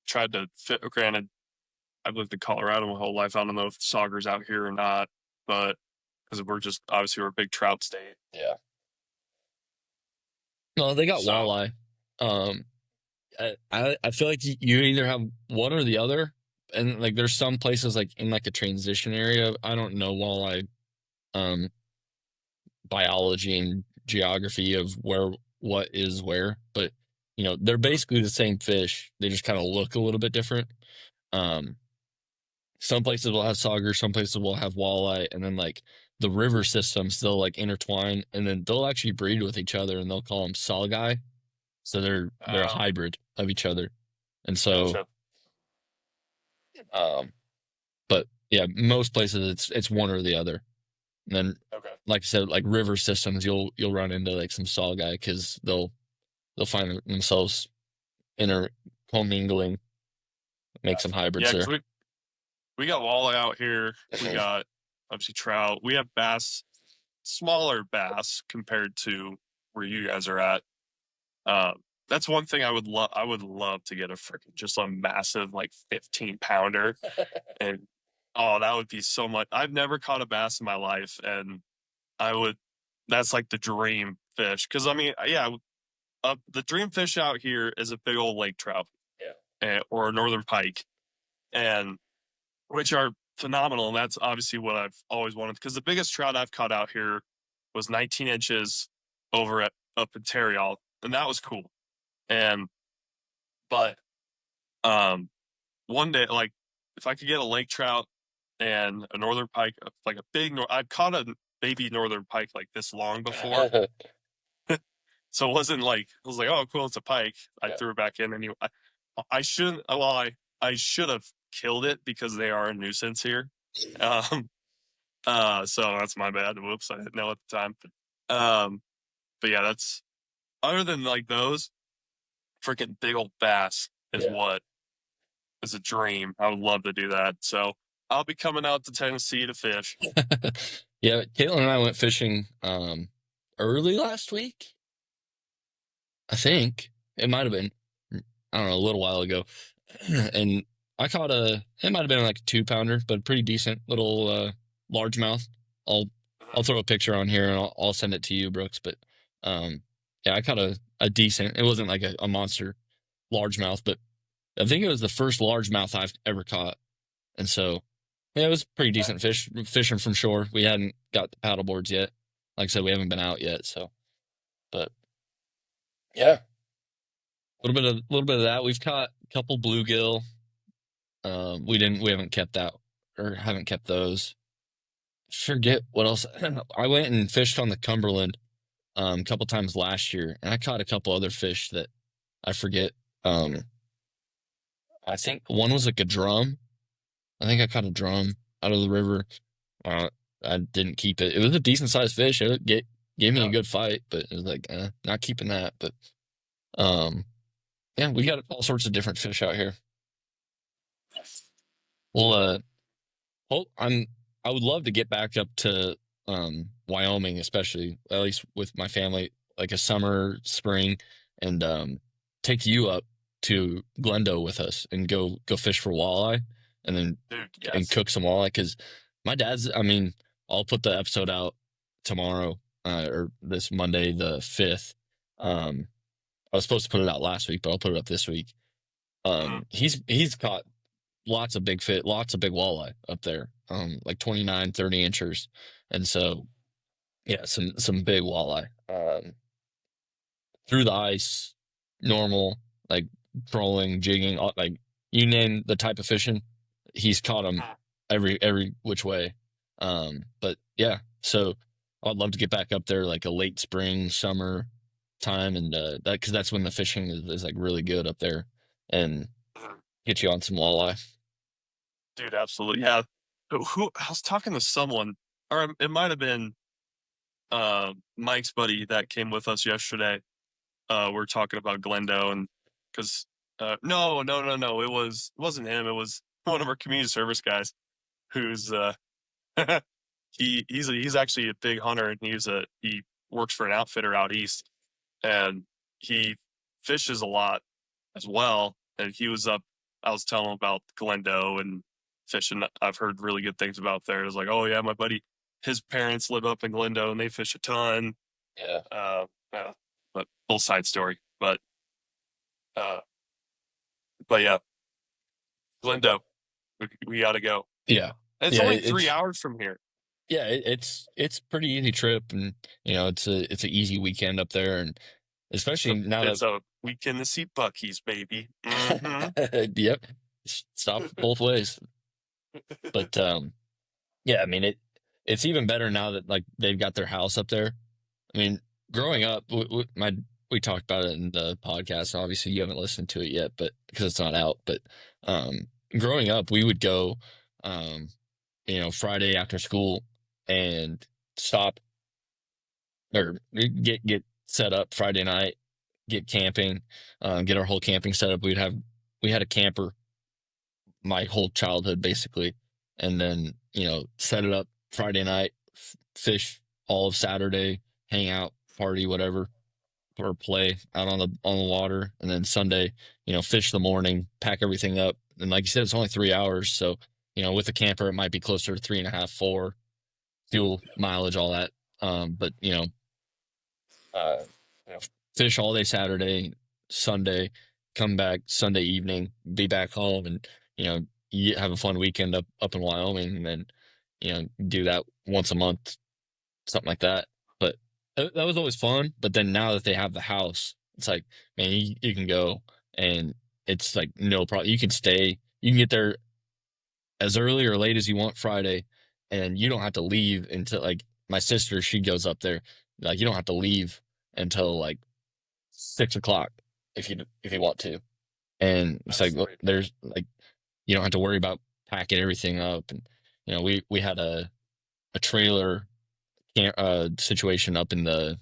tried to fit. Granted, I've lived in Colorado my whole life. I don't know if sauger's out here or not, but because we're a big trout state. Yeah. No, they got walleye. I feel like you either have one or the other, and like there's some places like in like a transition area. I don't know walleye biology and geography of what is where, but they're basically the same fish. They just kind of look a little bit different. Some places will have sauger, some places will have walleye, and then like the river systems they'll like intertwine, and then they'll actually breed with each other, and they'll call them saugai. So they're a hybrid of each other, and so, but yeah, most places it's one or the other. And then, like I said, like river systems, you'll run into like some saugai because they'll find themselves commingling, make some hybrids there. We got walleye out here. We got obviously trout. We have bass, smaller bass compared to where you guys are at. That's one thing I would love. I would love to get just a massive like 15-pounder and Oh, that would be so much. I've never caught a bass in my life, and that's like the dream fish. Because I mean, yeah, the dream fish out here is a big old lake trout, or a northern pike, and which are phenomenal. And that's obviously what I've always wanted. Because the biggest trout I've caught out here was 19 inches up in Terriall, and that was cool. And but one day, like if I could get a lake trout and a northern pike, like a big, I've caught a baby northern pike like this long before. So it wasn't like, I was like, oh, cool, it's a pike. I threw it back in anyway. I shouldn't, well, I should have killed it because they are a nuisance here. So that's my bad. Whoops, I didn't know at the time. But yeah, that's, other than like those, freaking big old bass is what is a dream. I would love to do that. So I'll be coming out to Tennessee to fish. Yeah, Caitlin and I went fishing early last week. I think it might have been, I don't know, a little while ago. And I caught it might have been like a 2-pounder, but pretty decent little largemouth. I'll throw a picture on here and I'll send it to you, Brooks. But yeah, I caught a decent, it wasn't like a monster largemouth, but I think it was the first largemouth I've ever caught. And so, yeah, it was pretty decent fish, fishing from shore. We hadn't got the paddle boards yet. Like I said, we haven't been out yet. So, but yeah, a little bit of that. We've caught a couple bluegill. We haven't kept that, or haven't kept those. Forget what else. I went and fished on the Cumberland a couple times last year, and I caught a couple other fish that I forget. I think one was like a drum. I think I caught a drum out of the river. I didn't keep it. It was a decent sized fish. It gave me a good fight, but it was like not keeping that. But yeah, we got all sorts of different fish out here. Well, I would love to get back up to Wyoming, especially at least with my family, like a summer, spring, and take you up to Glendo with us and go fish for walleye, and then and cook some walleye. Because my dad's, I mean, I'll put the episode out tomorrow or this Monday the 5th. I was supposed to put it out last week, but I'll put it up this week. He's caught lots of big walleye up there, like 29, 30 inchers. And so, yeah, some big walleye, through the ice, normal, like trolling, jigging, like you name the type of fishing, he's caught them every which way. But yeah, so I'd love to get back up there like a late spring, summer time, and because that's when the fishing is like really good up there, and get you on some walleye. Dude, absolutely. Yeah. Who I was talking to someone, or it might have been Mike's buddy that came with us yesterday. We're talking about Glendo, and because no, it wasn't him. It was one of our community service guys who's he's actually a big hunter, and he works for an outfitter out east, and he fishes a lot as well. And he was up. I was telling him about Glendo and fishing. I've heard really good things about there. It was like, oh yeah, my buddy, his parents live up in Glendo and they fish a ton. Yeah. But full side story. But yeah, Glendo, we got to go. Yeah. It's only 3 hours from here. Yeah, it's pretty easy trip, and it's an easy weekend up there, and especially now it's a weekend to see buckies, baby. Yep, stop both ways. But yeah, I mean it's even better now that like they've got their house up there. I mean, growing up, we talked about it in the podcast. Obviously, you haven't listened to it yet, but because it's not out. But growing up, we would go, Friday after school and stop or get set up Friday night, get camping, get our whole camping set up. We had a camper my whole childhood basically, and then set it up Friday night, fish all of Saturday, hang out, party, whatever, or play out on the water, and then Sunday, fish the morning, pack everything up, and like you said, it's only 3 hours, so with a camper, it might be closer to 3.5, 4 fuel mileage, all that. But uh, you know, fish all day Saturday, Sunday, come back Sunday evening, be back home, and you have a fun weekend up in Wyoming, and then do that once a month, something like that. But that was always fun. But then now that they have the house, it's like, man, you can go, and it's like no problem. You can stay. You can get there as early or late as you want Friday, and you don't have to leave until, like, my sister, she goes up there. Like, you don't have to leave until like 6 o'clock if you want to. And it's like, Sweet. there's like, you don't have to worry about packing everything up. And we had a trailer situation up in the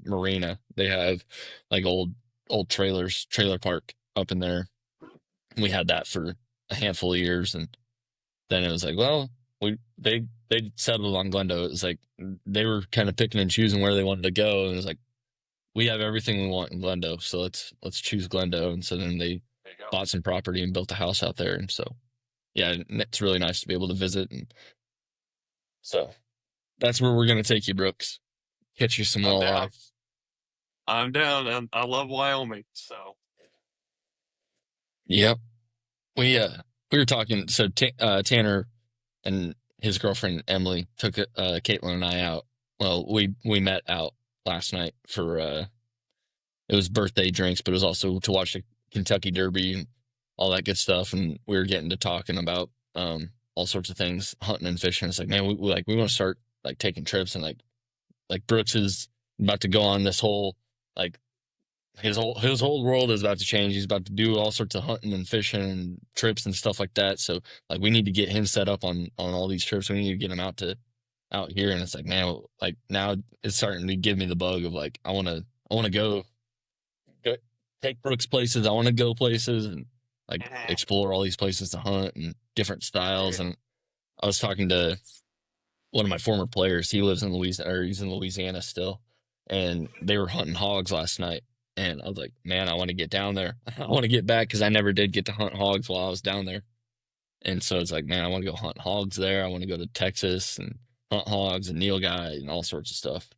marina. They have like old trailer park up in there. We had that for a handful of years, and then it was like, well, they settled on Glendo. It was like they were kind of picking and choosing where they wanted to go, and it was like, we have everything we want in Glendo, so let's choose Glendo. And so then they There you go. bought some property and built a house out there, and so yeah, it's really nice to be able to visit. And so that's where we're gonna take you, Brooks. Catch you some I'm walleye. down. I'm down, and I love Wyoming. So Yep. We were talking. So Tanner and his girlfriend Emily took Caitlin and I out. Well, we met out last night for it was birthday drinks, but it was also to watch the Kentucky Derby and all that good stuff. And we were getting to talking about all sorts of things, hunting and fishing. It's like, man, we want to start like taking trips, and like Brooks is about to go on this whole, like, his whole world is about to change. He's about to do all sorts of hunting and fishing and trips and stuff like that. So like we need to get him set up on all these trips. We need to get him out here. And it's like, man, like now it's starting to give me the bug of like I want to go take Brooks places. I want to go places and like explore all these places to hunt and different styles. And I was talking to one of my former players. He lives in Louisiana, or he's in Louisiana still, and they were hunting hogs last night. And I was like, man, I want to get down there. I want to get back because I never did get to hunt hogs while I was down there. And so it's like, man, I want to go hunt hogs there. I want to go to Texas and hunt hogs and Nilgai and all sorts of stuff.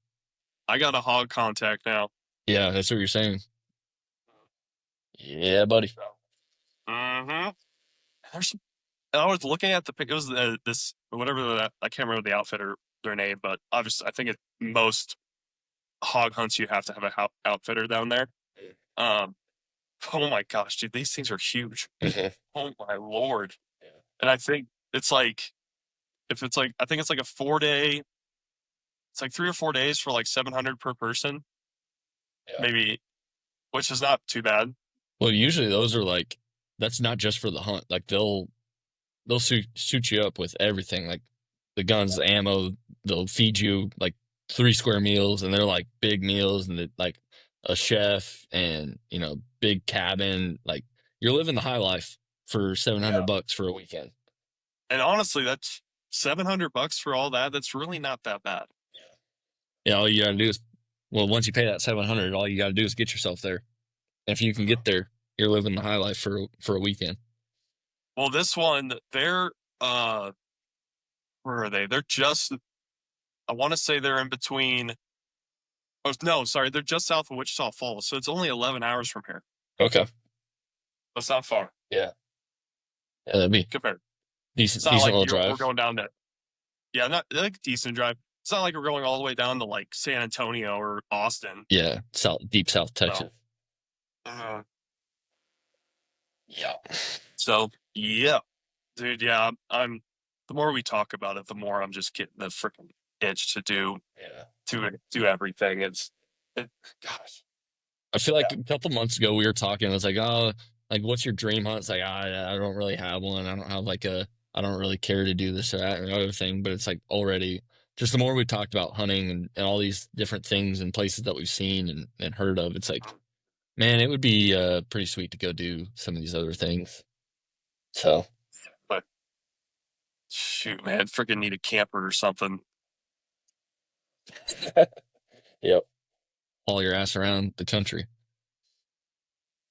I got a hog contact now. Yeah, that's what you're saying. Yeah, buddy. Mm-hmm. I was looking at it was this whatever that, I can't remember the outfitter their name, but obviously I think most hog hunts you have to have a outfitter down there. Oh my gosh, dude, these things are huge. Oh my lord! Yeah. And I think it's like I think it's like a 4-day. It's like 3 or 4 days for like 700 per person, maybe, which is not too bad. Well, usually those are like, that's not just for the hunt. Like they'll suit you up with everything, like the guns, the ammo. They'll feed you like 3 square meals, and they're like big meals, and like a chef and big cabin. Like you're living the high life for $700 for a weekend. And honestly, that's $700 for all that. That's really not that bad. Yeah, all you gotta do is, well, once you pay that 700, all you gotta do is get yourself there. And if you can get there, you're living the high life for a weekend. Well, this one, they're where are they? They're just, I want to say they're in between. Oh no, sorry, they're just south of Wichita Falls, so it's only 11 hours from here. Okay. That's not far. Yeah, that'd be compared. decent. It's not Decent like little drive. we're going down to, not like decent drive. It's not like we're going all the way down to like San Antonio or Austin. Yeah, deep South Texas. No. Yeah. So yeah, dude. Yeah, I'm. The more we talk about it, the more I'm just getting the freaking itch to do everything. Gosh. I feel like a couple months ago we were talking. It was like, oh, like what's your dream hunt? It's like, I don't really have one. I don't have I don't really care to do this or that or other thing. But it's like already, just the more we talked about hunting and all these different things and places that we've seen and heard of, it's like, man, it would be pretty sweet to go do some of these other things. So, but shoot, man, freaking need a camper or something. Yep. Haul your ass around the country.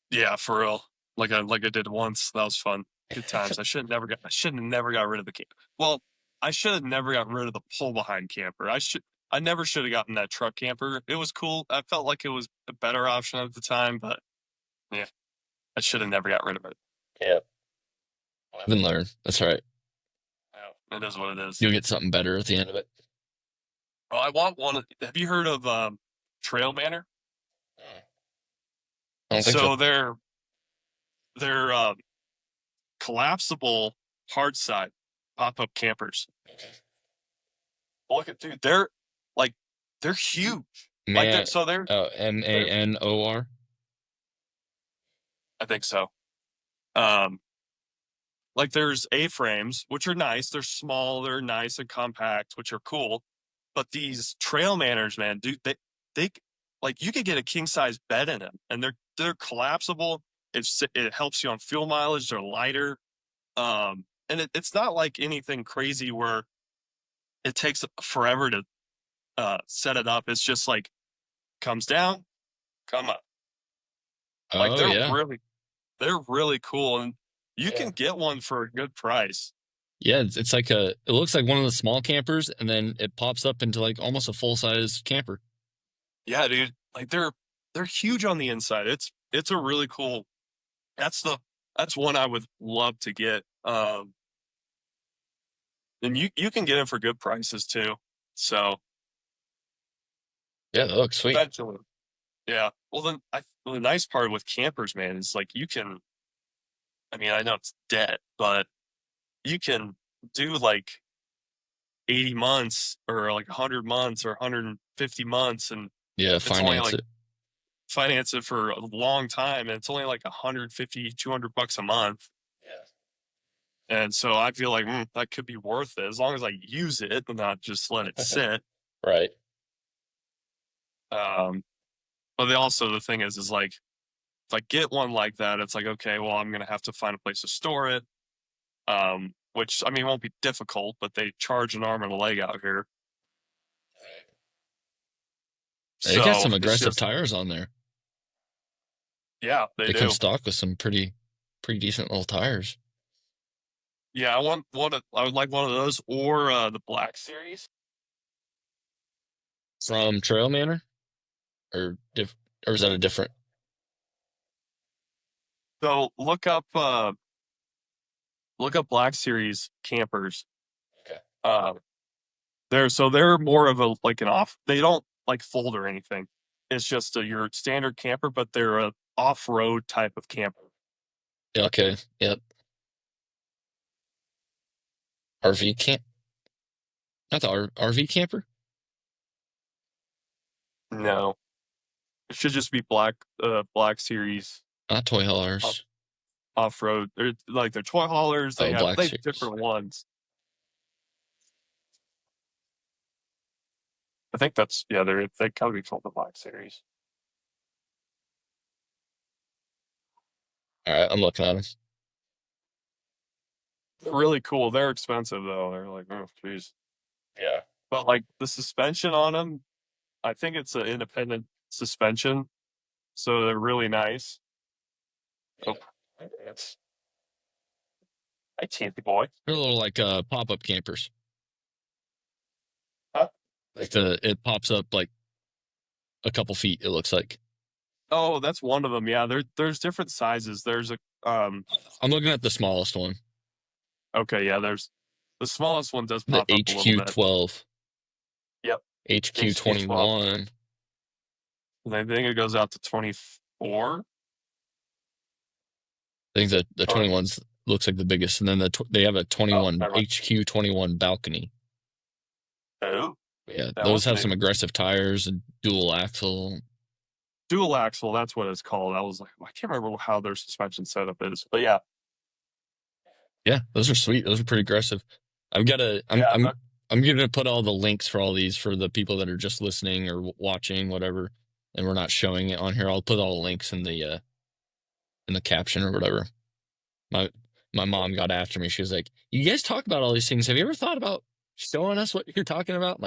Yeah, for real. Like I did once. That was fun. Good times. I should have never got rid of the camper. Well, I should have never got rid of the pull behind camper. I never should have gotten that truck camper. It was cool. I felt like it was a better option at the time, but yeah, I should have never got rid of it. Yeah. Live and learn. That's right. Yeah, it is what it is. You'll get something better at the end of it. Oh, I want one. Have you heard of Trail Manor? I don't think so. They're collapsible hard side pop-up campers. Look at they're huge. Man, They're Manor. I think so. There's A-frames, which are nice. They're small, they're nice and compact, which are cool. But these Trail Manors, man, dude, they you could get a king size bed in them, and they're collapsible. It helps you on fuel mileage. They're lighter, and it's not like anything crazy where it takes forever to set it up. It's just comes down, come up. They're really cool, and you can get one for a good price. Yeah, it looks like one of the small campers, and then it pops up into almost a full size camper. Yeah, dude. They're huge on the inside. It's a really cool. That's one I would love to get. And you can get it for good prices too. So yeah, that looks sweet. Eventually. Yeah. Well, then the nice part with campers, man, is you can. I mean, I know it's debt, but you can do 80 months or 100 months or 150 months, and finance it for a long time, and it's only $150, $200 a month. Yeah. And so I feel that could be worth it as long as I use it and not just let it sit. Right. But the thing is if I get one like that, it's okay, well, I'm going to have to find a place to store it. Which, I mean, won't be difficult, but they charge an arm and a leg out here. They got some aggressive tires on there. Yeah, they do. Come stock with some pretty decent little tires. Yeah, I would like one of those or the Black Series. From Trail Manor? Or is that a different? So look up Black Series campers. Okay. They're more of an off. They don't fold or anything. It's just your standard camper, but they're a off-road type of camper. Okay. Yep. RV camp? Not the RV camper? No. It should just be Black Series. Not toy haulers. Off-road. They're toy haulers. They have different ones. I think that's they kind of be called the Black Series. All right, I'm looking at them. They're really cool. They're expensive though. They're oh geez. Yeah. But the suspension on them, I think it's an independent suspension, so they're really nice. Yeah. Oh, it's hi, Tampy boy. They're a little pop-up campers. Huh? It pops up a couple feet. It looks like. Oh, that's one of them. Yeah, there's different sizes. There's a I'm looking at the smallest one. Okay, yeah. There's the smallest one does pop the up a little bit. HQ12. Yep. HQ21. And I think it goes out to 24. I think the 21s looks like the biggest, and then they have a 21 HQ21 balcony. Oh. Yeah, those have some aggressive tires and dual axle. Dual axle, that's what it's called. I was I can't remember how their suspension setup is, but yeah. Yeah, those are sweet. Those are pretty aggressive. I'm gonna put all the links for all these for the people that are just listening or watching, whatever, and we're not showing it on here. I'll put all the links in the caption or whatever. My mom got after me. She was like, "You guys talk about all these things. Have you ever thought about showing us what you're talking about?"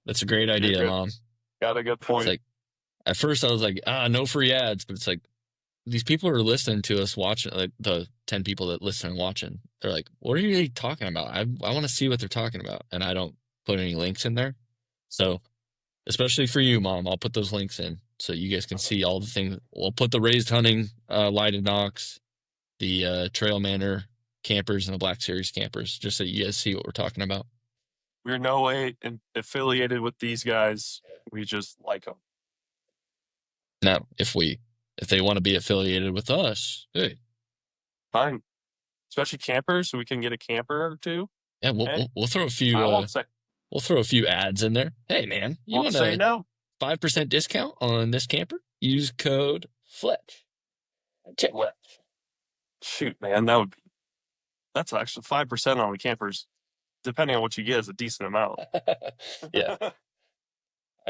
That's a great idea, Mom. Got a good point. At first I was like, no free ads, but it's these people are listening to us watching, like the 10 people that listen and watching. They're like, what are you talking about? I want to see what they're talking about. And I don't put any links in there. So especially for you, Mom, I'll put those links in so you guys can see all the things. We'll put the raised hunting, lighted nocks, the trail manor campers, and the Black Series campers, just so you guys see what we're talking about. We're no way affiliated with these guys. We just like them. Now, if they want to be affiliated with us, hey, Fine. Especially campers, so we can get a camper or two. yeah, we'll throw a few. I won't say. We'll throw a few ads in there. Hey, man, you want say a no. 5% discount on this camper? Use code Fletch. Check what? Shoot, man, that's actually 5% on the campers. Depending on what you get, is a decent amount. Yeah,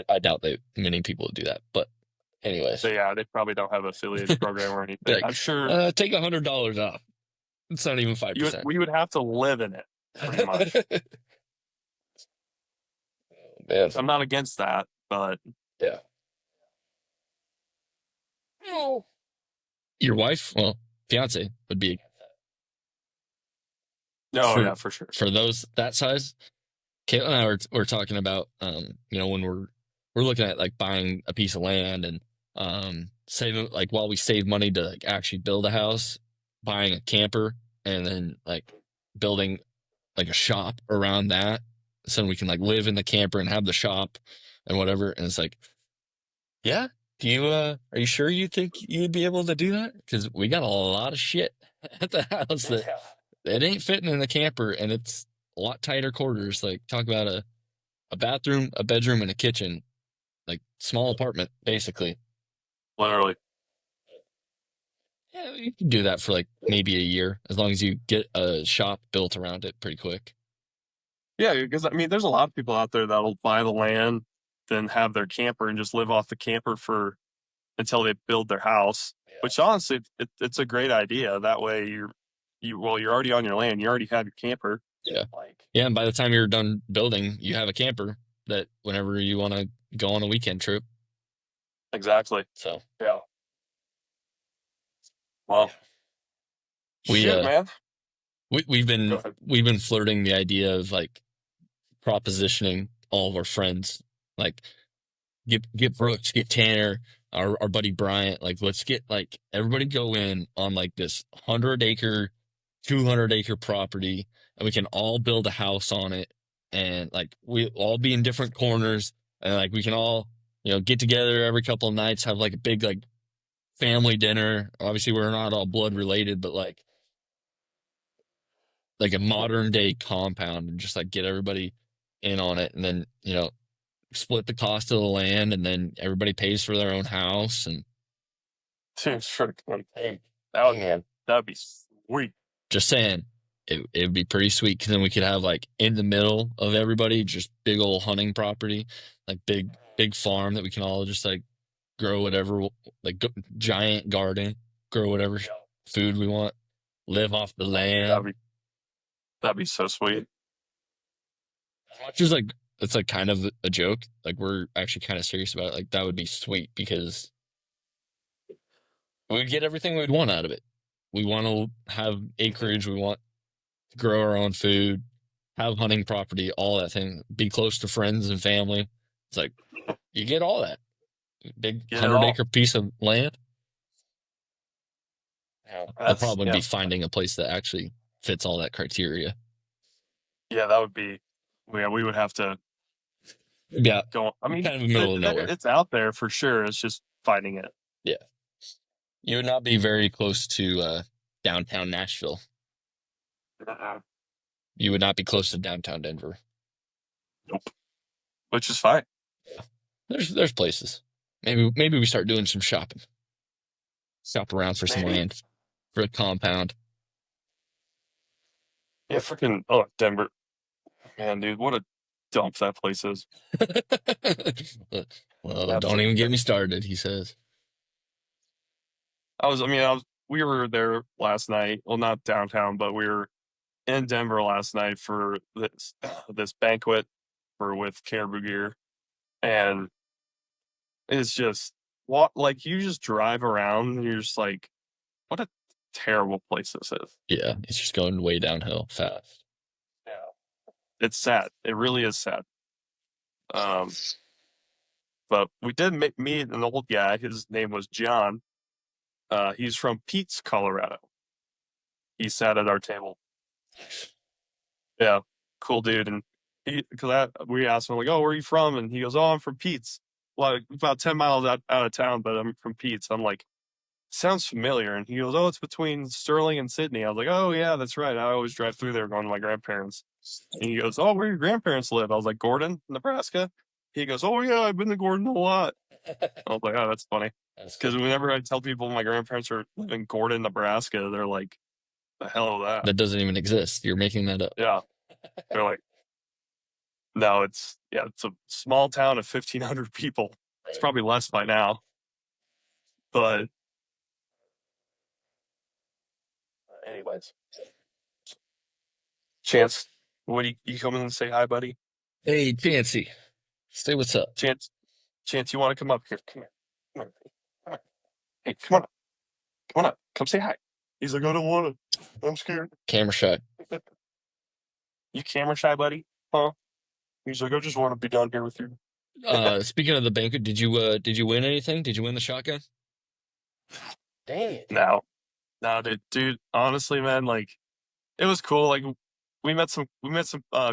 I doubt many people would do that, but anyways. So yeah, they probably don't have an affiliate program or anything. Like, I'm sure. Take $100 off. It's not even 5%. We would have to live in it, pretty much. Man. I'm not against that, but yeah. Your wife, well, fiance would be against that. No, yeah, for sure. For those that size, Caitlin and I were talking about, when we're looking at like buying a piece of land and saving, like while we save money to like actually build a house, buying a camper and then like building like a shop around that, so we can like live in the camper and have the shop and whatever. And it's like, yeah, are you sure you think you'd be able to do that? Because we got a lot of shit at the house that it ain't fitting in the camper, and it's a lot tighter quarters. Like, talk about a bathroom, a bedroom, and a kitchen, like small apartment, basically. Literally. Yeah, you can do that for like maybe a year, as long as you get a shop built around it pretty quick. Yeah, because I mean, there's a lot of people out there that'll buy the land, then have their camper and just live off the camper until they build their house. Yeah. Which honestly, it's a great idea. That way, you're already on your land. You already have your camper. Yeah, and by the time you're done building, you have a camper that whenever you want to go on a weekend trip. Exactly. So yeah. Well, man. We've been flirting the idea of like propositioning all of our friends, like get Brooks, get Tanner, our buddy Bryant, like let's get like everybody go in on like this 100-acre, 200-acre property, and we can all build a house on it, and like we all be in different corners, and like we can all get together every couple of nights, have like a big like family dinner. Obviously, we're not all blood related, but like a modern day compound, and just like get everybody in on it, and then split the cost of the land, and then everybody pays for their own house. And that'd be sweet. Just saying, it would be pretty sweet, because then we could have like in the middle of everybody just big old hunting property, like big farm that we can all just like grow whatever, like giant garden, grow whatever food we want, live off the land. That'd be so sweet. Just like, it's like kind of a joke. Like, we're actually kind of serious about it. Like, that would be sweet, because we'd get everything we'd want out of it. We want to have acreage. We want to grow our own food, have hunting property, all that thing. Be close to friends and family. It's like, you get all that. Big 100-acre piece of land. I'll probably be finding a place that actually fits all that criteria. Yeah, that would be. Yeah, we would have to. Yeah, go. I mean, kind of middle of nowhere. It's out there for sure. It's just finding it. Yeah, you would not be very close to downtown Nashville. You would not be close to downtown Denver. Nope. Which is fine. Yeah. There's places. Maybe we start doing some shopping. Shop around for some land, for a compound. Yeah, freaking Denver. Man, dude, what a dump that place is. Well, don't even get me started, he says. We were there last night. Well, not downtown, but we were in Denver last night for this banquet with Caribou Gear. And it's just like you just drive around and you're just like, what a terrible place this is. Yeah, it's just going way downhill fast. Yeah, it's sad. It really is sad. But we did meet an old guy. His name was John. He's from Pete's, Colorado. He sat at our table. Yeah, cool dude. And we asked him like, "Oh, where are you from?" And he goes, "Oh, I'm from Pete's, like about 10 miles out of town, but I'm from Pete's." I'm like, "Sounds familiar." And he goes, "Oh, it's between Sterling and Sydney." I was like, "Oh yeah, that's right. I always drive through there going to my grandparents." And he goes, "Oh, where your grandparents live?" I was like, "Gordon, Nebraska." He goes, "Oh yeah, I've been to Gordon a lot." I was like, "Oh, that's funny." Because whenever I tell people my grandparents are live in Gordon, Nebraska, they're like, "The hell is that?" That doesn't even exist. You're making that up. Yeah. They're like, no, it's a small town of 1,500 people. It's probably less by now. But anyways, Chance, what you coming and say hi, buddy? Hey, Fancy. Say what's up. Chance, you want to come up here? Come here. Come here. Come here. Hey, come on up. Come on up. Come say hi. He's like, I don't want to. I'm scared. Camera shot. You camera shy, buddy? Huh? He's like, I just want to be down here with you. Speaking of the banquet, did you win anything? Did you win the shotgun? Dang it. No, dude. Honestly, man, like it was cool. Like we met some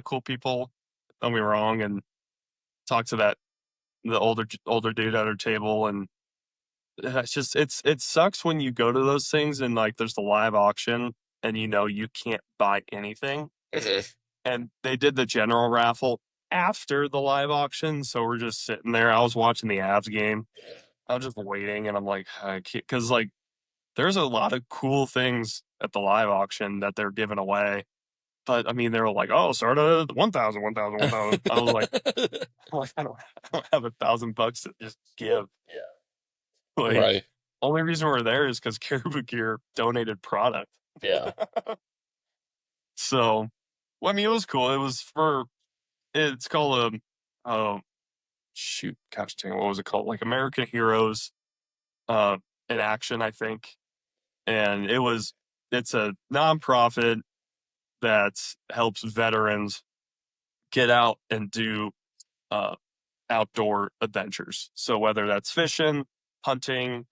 cool people. Don't be wrong, and talked to the older dude at our table, and it's just it sucks when you go to those things and like there's the live auction and you can't buy anything. And they did the general raffle after the live auction, so we're just sitting there. I was watching the Avs game. I was just waiting, and I'm like, I can't, because like there's a lot of cool things at the live auction that they're giving away. But I mean, they were like, "Oh, start at 1,000, 1,000, 1,000." I was like, I don't have $1,000 to just give. Yeah, like Right. only reason we're there is because Caribou Gear donated product. Yeah. So, well, I mean, it was cool. It was it's called shoot, gosh dang, what was it called? Like American Heroes, in Action, I think. And it's a nonprofit that helps veterans get out and do outdoor adventures. So whether that's fishing, hunting,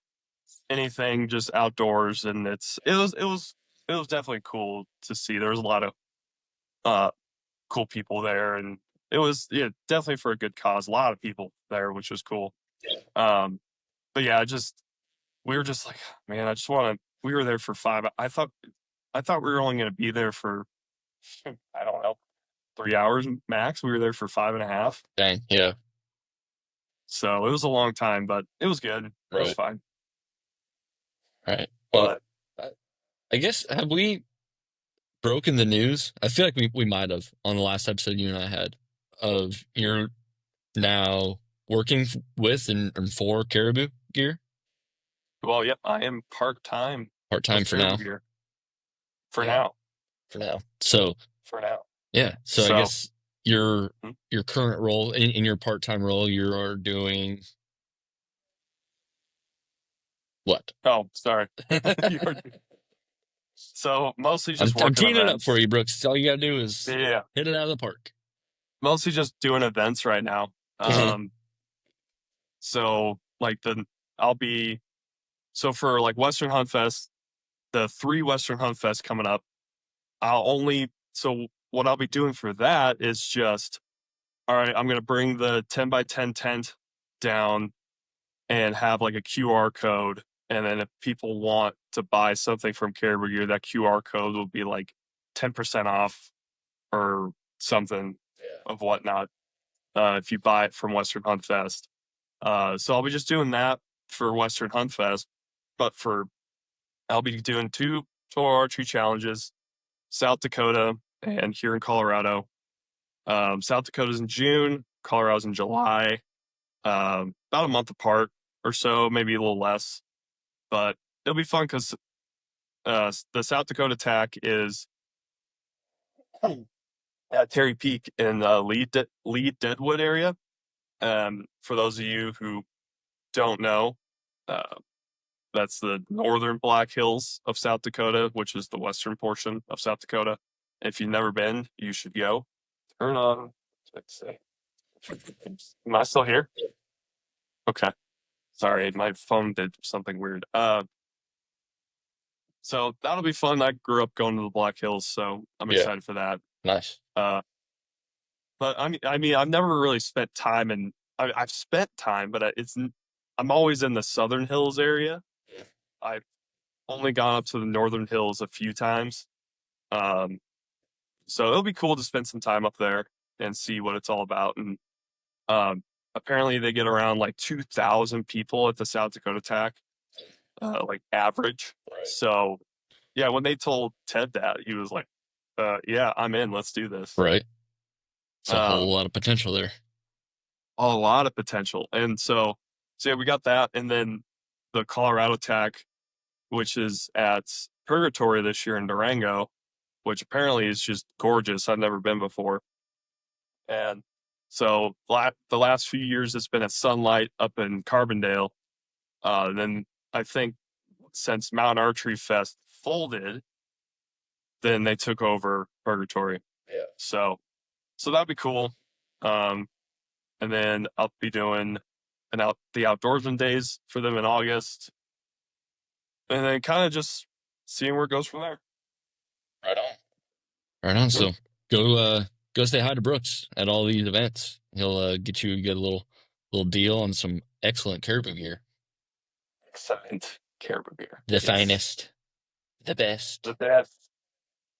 anything, just outdoors, and it was definitely cool to see. There was a lot of cool people there, and it was definitely for a good cause. A lot of people there, which was cool. But yeah, we were just like, man, I just want to. We were there for 5. I thought we were only going to be there for I don't know 3 hours max. We were there for 5.5. Dang. Yeah. So it was a long time, but it was good. It was fine. Right. Well, I guess, have we broken the news? I feel like we might have on the last episode you and I had of you're now working with and for Caribou Gear. Well, yep, I am part-time. Part-time for now. Gear. For now. So. For now. Yeah. So I guess your current role in your part-time role, you are doing what? Oh, sorry. So mostly just I'm teeing it up for you, Brooks. All you gotta do is hit it out of the park. Mostly just doing events right now. So like for like Western Hunt Fest, the 3 Western Hunt Fest coming up, what I'll be doing for that is just, all right, I'm going to bring the 10 by 10 tent down and have like a QR code. And then if people want to buy something from Caribou Gear, that QR code will be like 10% off or something of whatnot if you buy it from Western Hunt Fest. So I'll be just doing that for Western Hunt Fest. But I'll be doing 2 total archery challenges, South Dakota and here in Colorado. South Dakota's in June, Colorado's in July, about a month apart or so, maybe a little less. But it'll be fun because the South Dakota tack is at Terry Peak in Lee Deadwood area. For those of you who don't know, That's the northern Black Hills of South Dakota, which is the western portion of South Dakota. If you've never been, you should go. Turn on. Let's see. Am I still here? Okay. Sorry, my phone did something weird. So that'll be fun. I grew up going to the Black Hills, so I'm excited for that. Nice. But I mean, I've never really spent time in. I've spent time, but I'm always in the Southern Hills area. I've only gone up to the Northern Hills a few times. So it'll be cool to spend some time up there and see what it's all about. And apparently they get around like 2,000 people at the South Dakota TAC, like average. Right. So yeah, when they told Ted that, he was like, yeah, I'm in, let's do this. Right. It's a whole lot of potential there. A lot of potential. And so yeah, we got that. And then the Colorado TAC, which is at Purgatory this year in Durango, which apparently is just gorgeous. I've never been before. And so the last few years, it's been at Sunlight up in Carbondale. Then I think since Mountain Archery Fest folded, then they took over Purgatory. Yeah. So that'd be cool. And then I'll be doing the Outdoorsman Days for them in August. And then kind of just seeing where it goes from there. Right on. Right on. So go say hi to Brooks at all these events. He'll get you a good little deal on some excellent Caribou gear. Excellent Caribou gear. The finest. The best.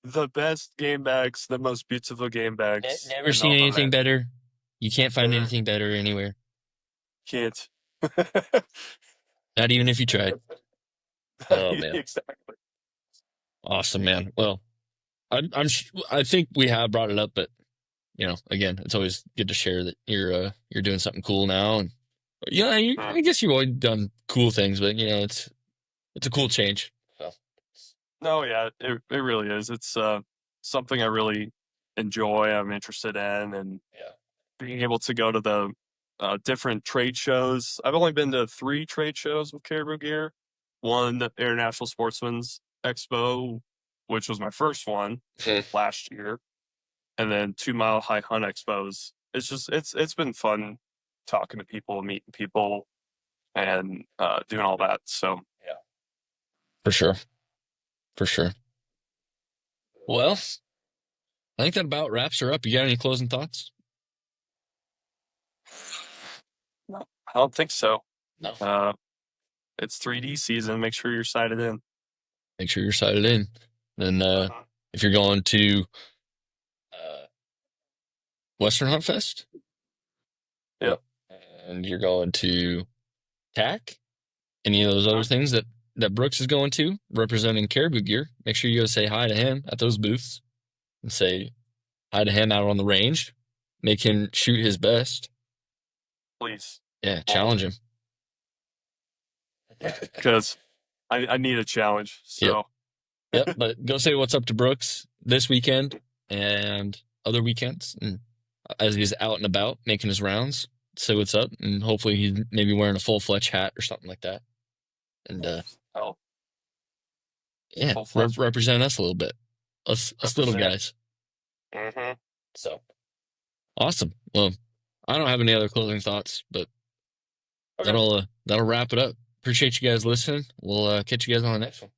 The best game bags, the most beautiful game bags. Never seen anything better. You can't find anything better anywhere. Can't. Not even if you tried. Oh, man. Exactly. Awesome, man. Well, I think we have brought it up, but again, it's always good to share that you're doing something cool now, and I guess you've always done cool things, but it's a cool change. So. No, yeah, it really is. It's something I really enjoy. I'm interested in, and being able to go to the different trade shows. I've only been to 3 trade shows with Caribou Gear. One, the International Sportsman's Expo, which was my first one last year, and then 2 Mile High Hunt Expos. It's just it's been fun talking to people, meeting people, and doing all that. So yeah, for sure. Well, I think that about wraps her up. You got any closing thoughts? No, I don't think so. No. It's 3D season. Make sure you're sighted in. Then if you're going to Western Hunt Fest, yep, and you're going to TAC, any of those other things that Brooks is going to, representing Caribou Gear, make sure you go say hi to him at those booths and say hi to him out on the range. Make him shoot his best. Please. Yeah, challenge him. Because I need a challenge. So. Yep, but go say what's up to Brooks this weekend and other weekends, and as he's out and about making his rounds, say what's up, and hopefully he's maybe wearing a full Fletch hat or something like that. And represent us a little bit, us little guys. Mm-hmm. So awesome. Well, I don't have any other closing thoughts, but that'll wrap it up. Appreciate you guys listening. We'll catch you guys on the next one.